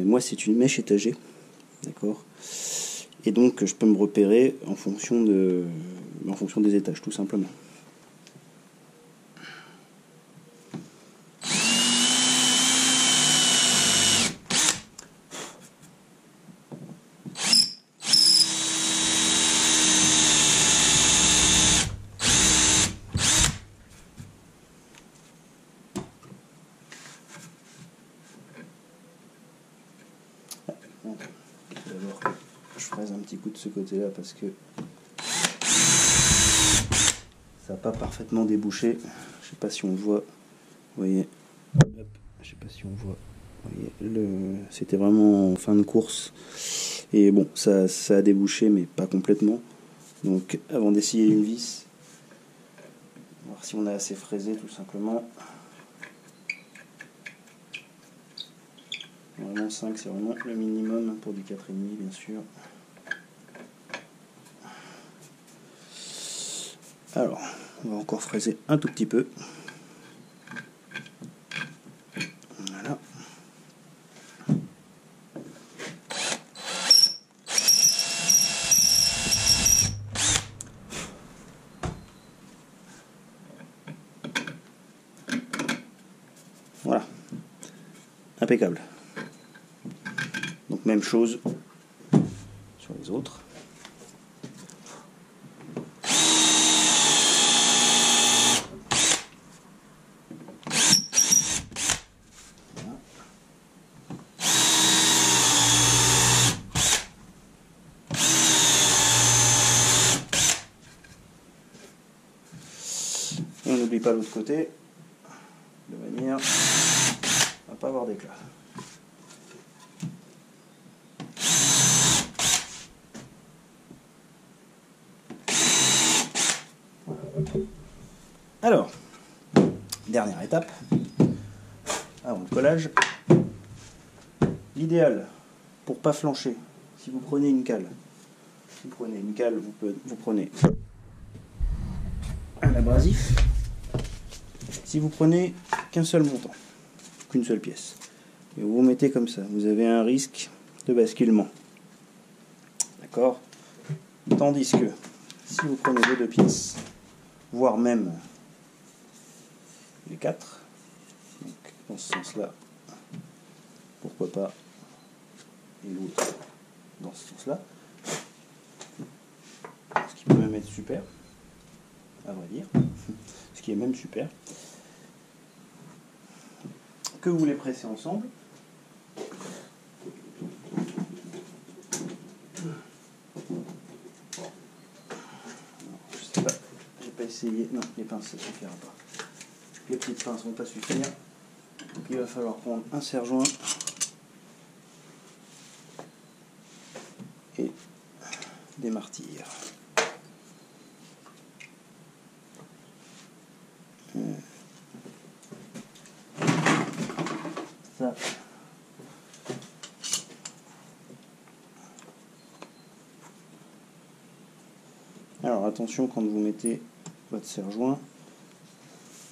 moi, c'est une mèche étagée, d'accord, et donc je peux me repérer en fonction des étages, tout simplement. D'abord, je fraise un petit coup de ce côté-là parce que ça n'a pas parfaitement débouché. Je sais pas si on le voit. Vous voyez. Hop, je sais pas si on voit. Vous voyez, c'était vraiment en fin de course. Et bon, ça a débouché, mais pas complètement. Donc, avant d'essayer une vis, voir si on a assez fraisé, tout simplement. Vraiment 5, c'est vraiment le minimum pour du 4,5, bien sûr. Alors, on va encore fraiser un tout petit peu. Voilà. Voilà. Impeccable. Donc même chose sur les autres. Et on n'oublie pas l'autre côté, de manière à ne pas avoir d'éclat. Alors, dernière étape, avant le collage. L'idéal, pour pas flancher, si vous prenez une cale, vous prenez un abrasif. Si vous prenez qu'un seul montant, qu'une seule pièce, et vous vous mettez comme ça, vous avez un risque de basculement. D'accord ? Tandis que, si vous prenez les deux pièces, voire même les 4, donc dans ce sens-là, pourquoi pas, et l'autre dans ce sens-là, ce qui peut même être super, à vrai dire, ce qui est même super, que vous les pressez ensemble. Je sais pas, j'ai pas essayé, non, les pinces ça suffira pas. Les petites pinces vont pas suffire, donc il va falloir prendre un serre-joint et des martyrs. Ça. Alors attention quand vous mettez votre serre-joint,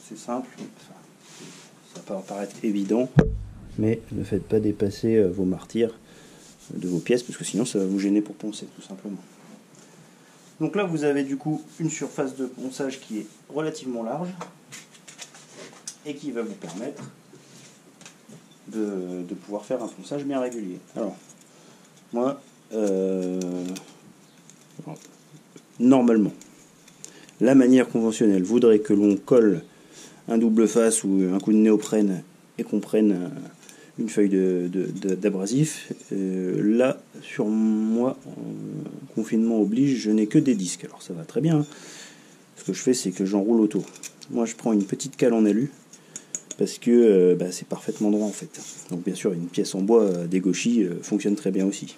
c'est simple, enfin, ça peut paraître évident, mais ne faites pas dépasser vos martyrs de vos pièces parce que sinon ça va vous gêner pour poncer tout simplement. Donc là vous avez du coup une surface de ponçage qui est relativement large et qui va vous permettre de pouvoir faire un ponçage bien régulier. Alors moi normalement la manière conventionnelle voudrait que l'on colle un double face ou un coup de néoprène et qu'on prenne une feuille d'abrasif. Là, sur moi, confinement oblige, je n'ai que des disques. Alors ça va très bien. Ce que je fais, c'est que j'enroule autour. Moi, je prends une petite cale en alu, parce que c'est parfaitement droit en fait. Donc bien sûr, une pièce en bois d'Egoshi fonctionne très bien aussi.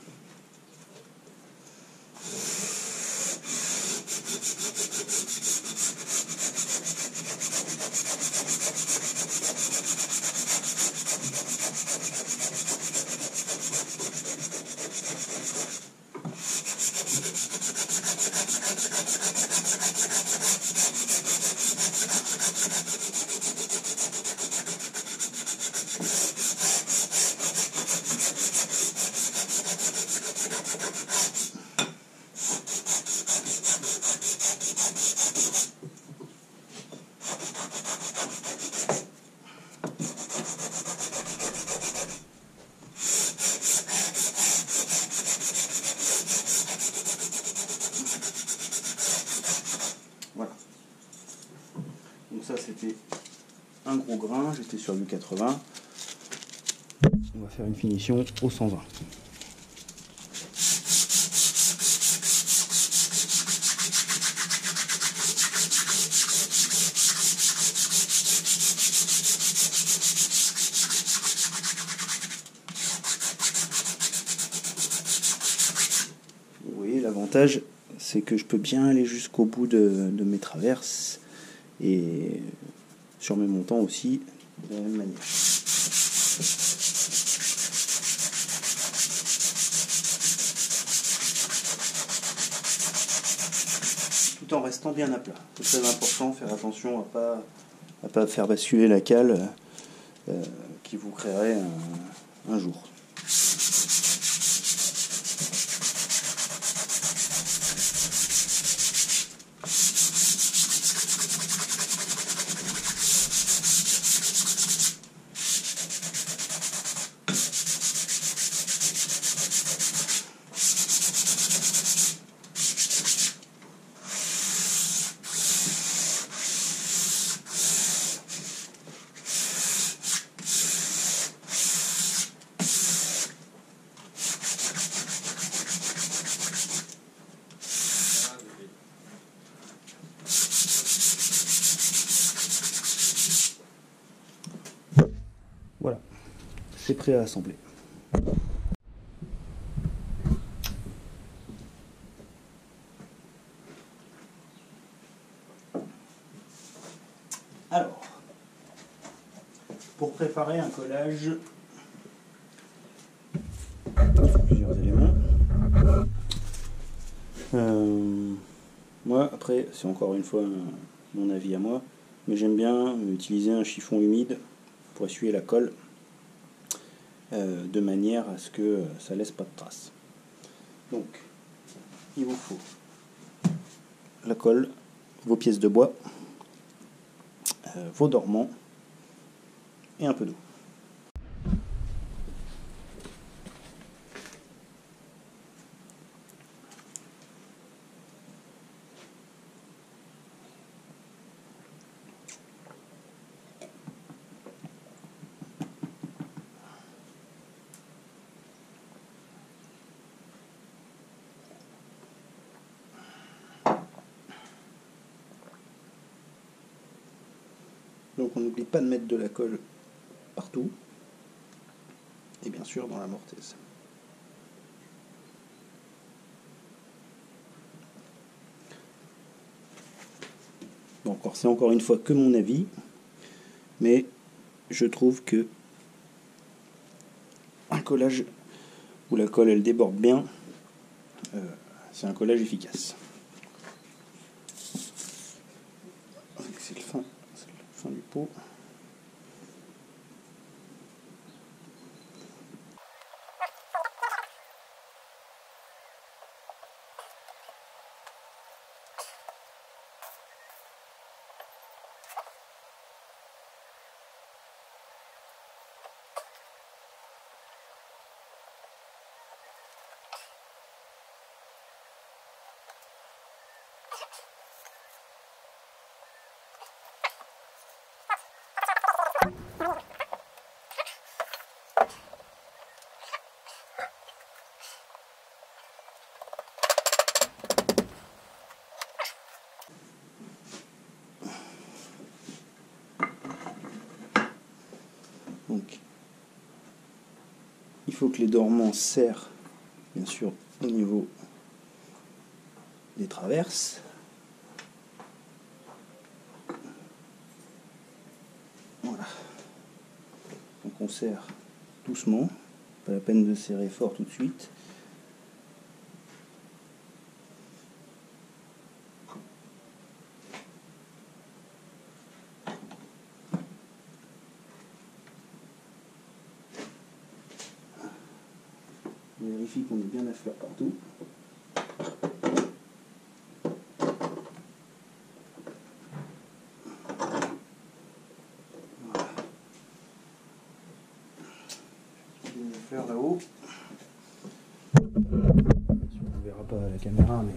Voilà. Donc ça c'était un gros grain, j'étais sur du 80. On va faire une finition au 120. Vous voyez, l'avantage, c'est que je peux bien aller jusqu'au bout de mes traverses et sur mes montants aussi de la même manière. Tout en restant bien à plat. C'est très important, faire attention à pas faire basculer la cale qui vous créerait un jour. Voilà, c'est prêt à assembler. Alors, pour préparer un collage, il faut plusieurs éléments. Moi, après, c'est encore une fois mon avis à moi, mais j'aime bien utiliser un chiffon humide pour essuyer la colle, de manière à ce que ça laisse pas de traces. Donc, il vous faut la colle, vos pièces de bois, vos dormants et un peu d'eau. Donc on n'oublie pas de mettre de la colle partout et bien sûr dans la mortaise. Bon, c'est encore une fois que mon avis, mais je trouve que un collage où la colle elle déborde bien, c'est un collage efficace. C'est le fin du pot. Donc il faut que les dormants serrent bien sûr au niveau des traverses. Voilà. Donc on serre doucement, pas la peine de serrer fort tout de suite. On vérifie qu'on est bien à fleur partout. Voilà. Bien à fleur là-haut. On ne verra pas à la caméra, mais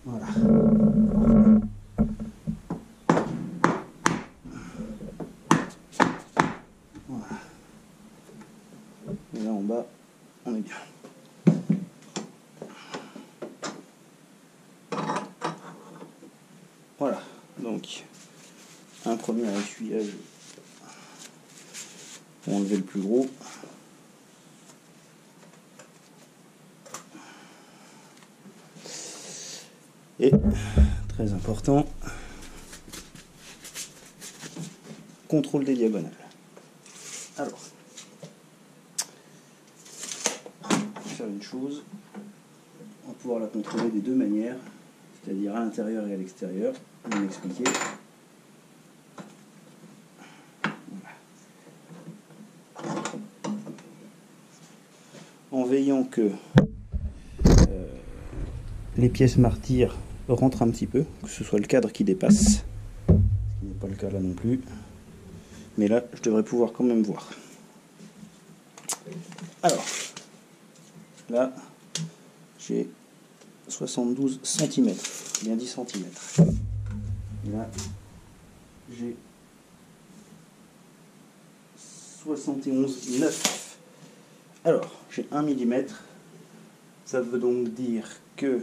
voilà. Voilà. Et là en bas, on est bien. Voilà, donc un premier essuyage pour enlever le plus gros. Et, très important, contrôle des diagonales. Alors, on va faire une chose, on va pouvoir la contrôler des deux manières, c'est-à-dire à l'intérieur et à l'extérieur. Je vais m'expliquer. En veillant que les pièces martyres rentrent un petit peu, que ce soit le cadre qui dépasse, ce qui n'est pas le cas là non plus, mais là je devrais pouvoir quand même voir. Alors, là j'ai 72 cm, bien 10 cm. Là j'ai 71,9. Alors, j'ai 1 mm, ça veut donc dire que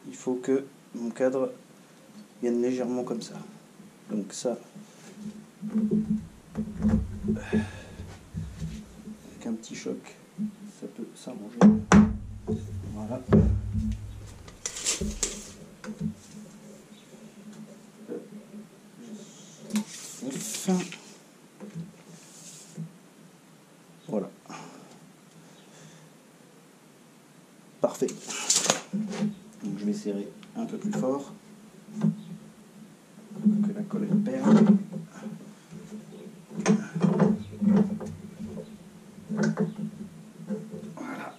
il faut que mon cadre vienne légèrement comme ça. Donc ça, avec un petit choc, ça peut s'arranger. Voilà. Voilà. Parfait. Donc je vais serrer un peu plus fort que la colle elle perde. Voilà.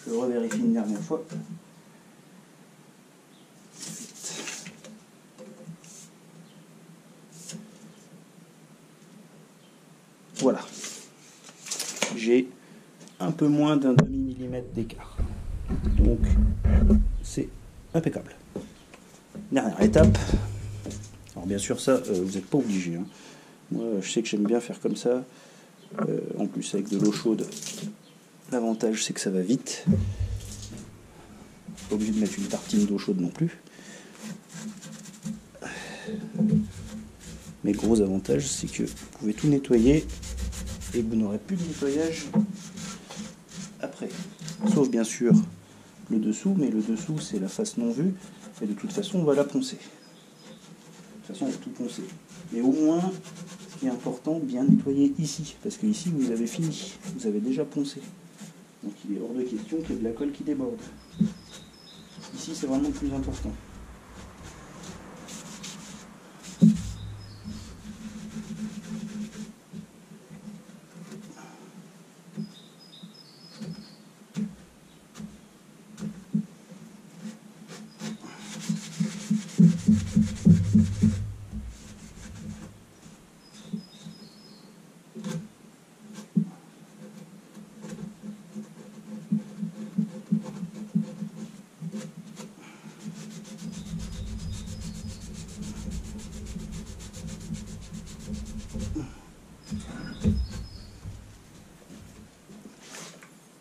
Je revérifie une dernière fois. Voilà. J'ai un peu moins d'un demi-millimètre d'écart. Donc c'est impeccable. Dernière étape. Alors bien sûr ça, vous n'êtes pas obligé. Hein. Moi je sais que j'aime bien faire comme ça. En plus avec de l'eau chaude, l'avantage c'est que ça va vite. Pas obligé de mettre une tartine d'eau chaude non plus. Mais gros avantage c'est que vous pouvez tout nettoyer et vous n'aurez plus de nettoyage après. Sauf bien sûr le dessous, mais le dessous c'est la face non vue, et de toute façon on va la poncer. De toute façon on va tout poncer. Mais au moins, ce qui est important, bien nettoyer ici, parce que ici vous avez fini, vous avez déjà poncé. Donc il est hors de question qu'il y ait de la colle qui déborde. Ici c'est vraiment le plus important.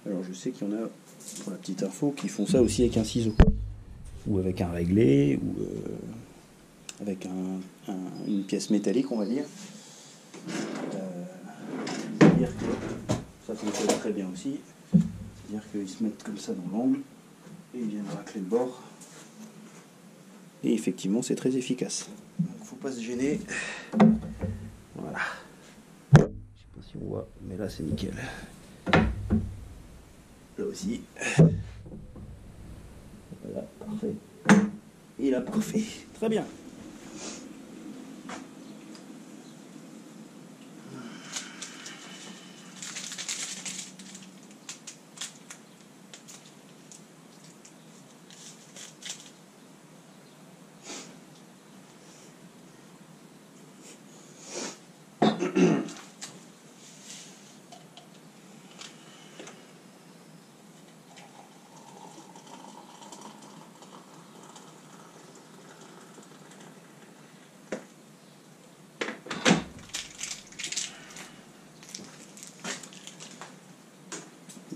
Alors je sais qu'il y en a, pour la petite info, qui font ça aussi avec un ciseau, ou avec un réglé, ou avec une pièce métallique, on va dire. C'est-à-dire que ça fonctionne très bien aussi. C'est-à-dire qu'ils se mettent comme ça dans l'angle et ils viennent racler le bord. Et effectivement, c'est très efficace. Donc, faut pas se gêner. Voilà. Je sais pas si on voit, mais là, c'est nickel. Là aussi. Voilà, parfait. Et là, parfait. Très bien.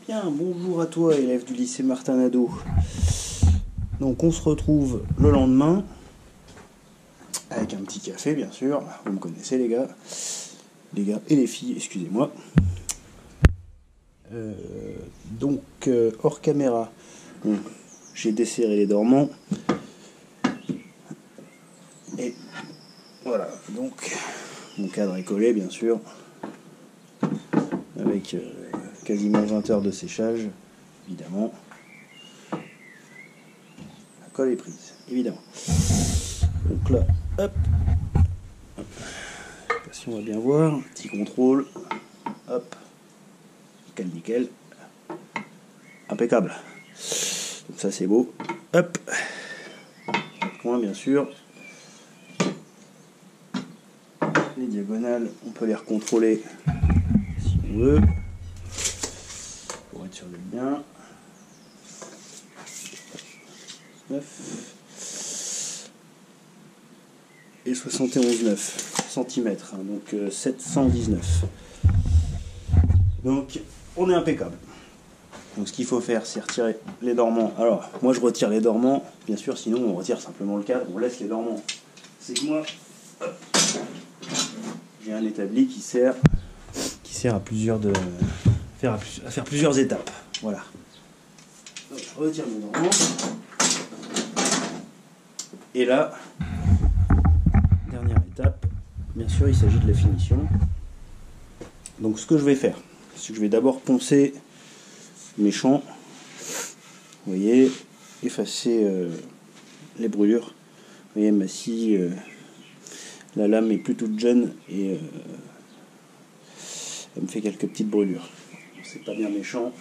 Bien, bonjour à toi, élève du lycée Martin Nadeau. Donc on se retrouve le lendemain avec un petit café, bien sûr. Vous me connaissez, les gars et les filles, excusez-moi. Donc hors caméra, bon, j'ai desserré les dormants et voilà. Donc mon cadre est collé, bien sûr, avec quasiment 20 heures de séchage, évidemment. La colle est prise, évidemment. Donc là, hop. Si on va bien voir, petit contrôle, hop, nickel, impeccable. Donc ça c'est beau, hop, point bien sûr. Les diagonales, on peut les recontrôler si on veut, pour être sûr d'être bien. 9 et 71,9 cm, donc 719. Donc on est impeccable. Donc ce qu'il faut faire, c'est retirer les dormants. Alors moi je retire les dormants, bien sûr, sinon on retire simplement le cadre, on laisse les dormants. C'est que moi, hop, j'ai un établi qui sert à faire plusieurs étapes. Voilà. Donc, je retire mon dormant. Et là, dernière étape, bien sûr il s'agit de la finition. Donc ce que je vais faire, c'est que je vais d'abord poncer mes champs, vous voyez, effacer les brûlures. Vous voyez, ma scie, la lame est plus toute jeune et elle me fait quelques petites brûlures. C'est pas bien méchant.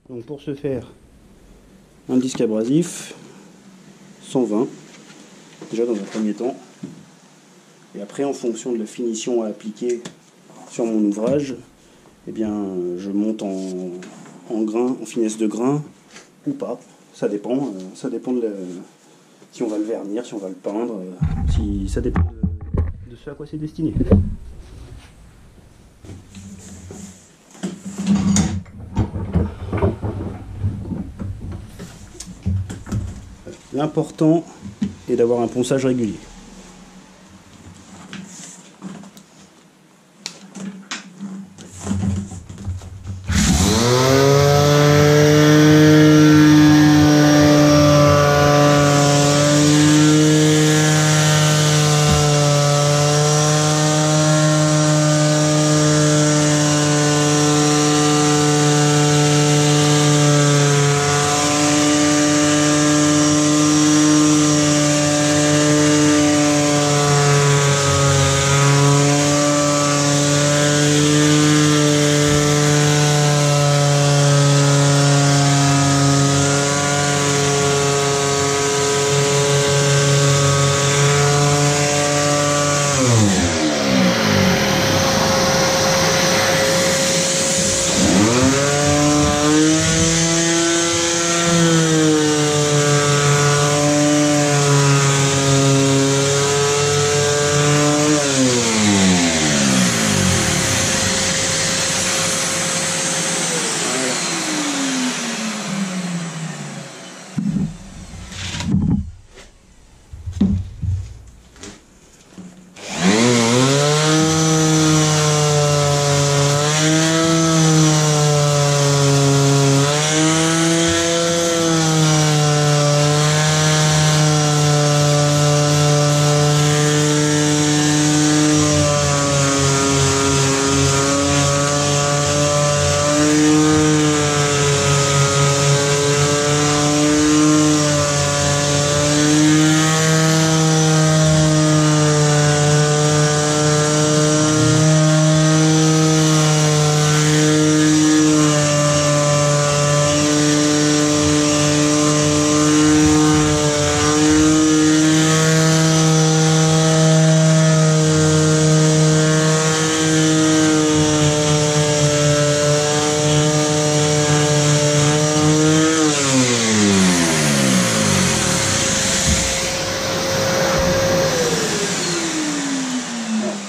Donc pour ce faire, un disque abrasif, 120, déjà dans un premier temps. Et après, en fonction de la finition à appliquer sur mon ouvrage, eh bien, je monte en grain, en finesse de grain, ou pas. Ça dépend de si on va le vernir, si on va le peindre, ça dépend de ce à quoi c'est destiné. L'important est d'avoir un ponçage régulier.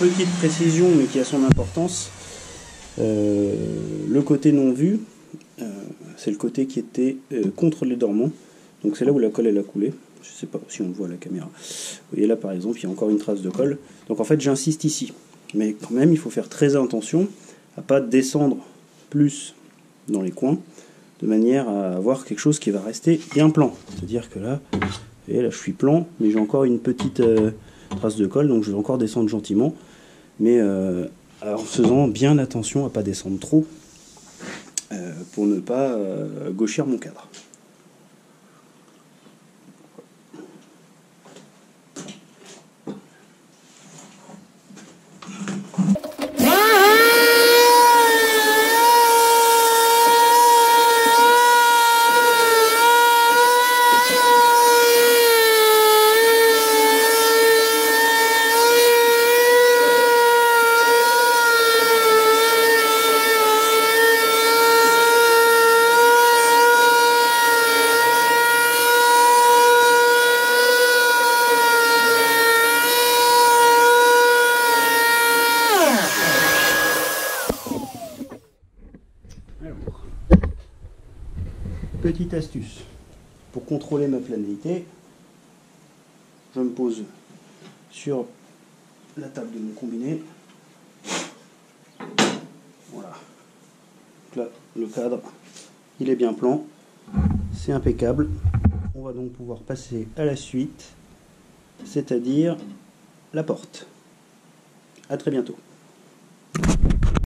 petite précision, mais qui a son importance, le côté non vu, c'est le côté qui était contre les dormants. Donc c'est là où la colle elle a coulé. Je ne sais pas si on voit à la caméra. Vous voyez là par exemple, il y a encore une trace de colle. Donc en fait j'insiste ici. Mais quand même il faut faire très attention à ne pas descendre plus dans les coins, de manière à avoir quelque chose qui va rester bien plan. C'est-à-dire que là, et là je suis plan, mais j'ai encore une petite trace de colle, donc je vais encore descendre gentiment, mais en faisant bien attention à ne pas descendre trop, pour ne pas gauchir mon cadre. Petite astuce, pour contrôler ma planéité, je me pose sur la table de mon combiné. Voilà. Donc là, le cadre, il est bien plan, c'est impeccable. On va donc pouvoir passer à la suite, c'est-à-dire la porte. À très bientôt.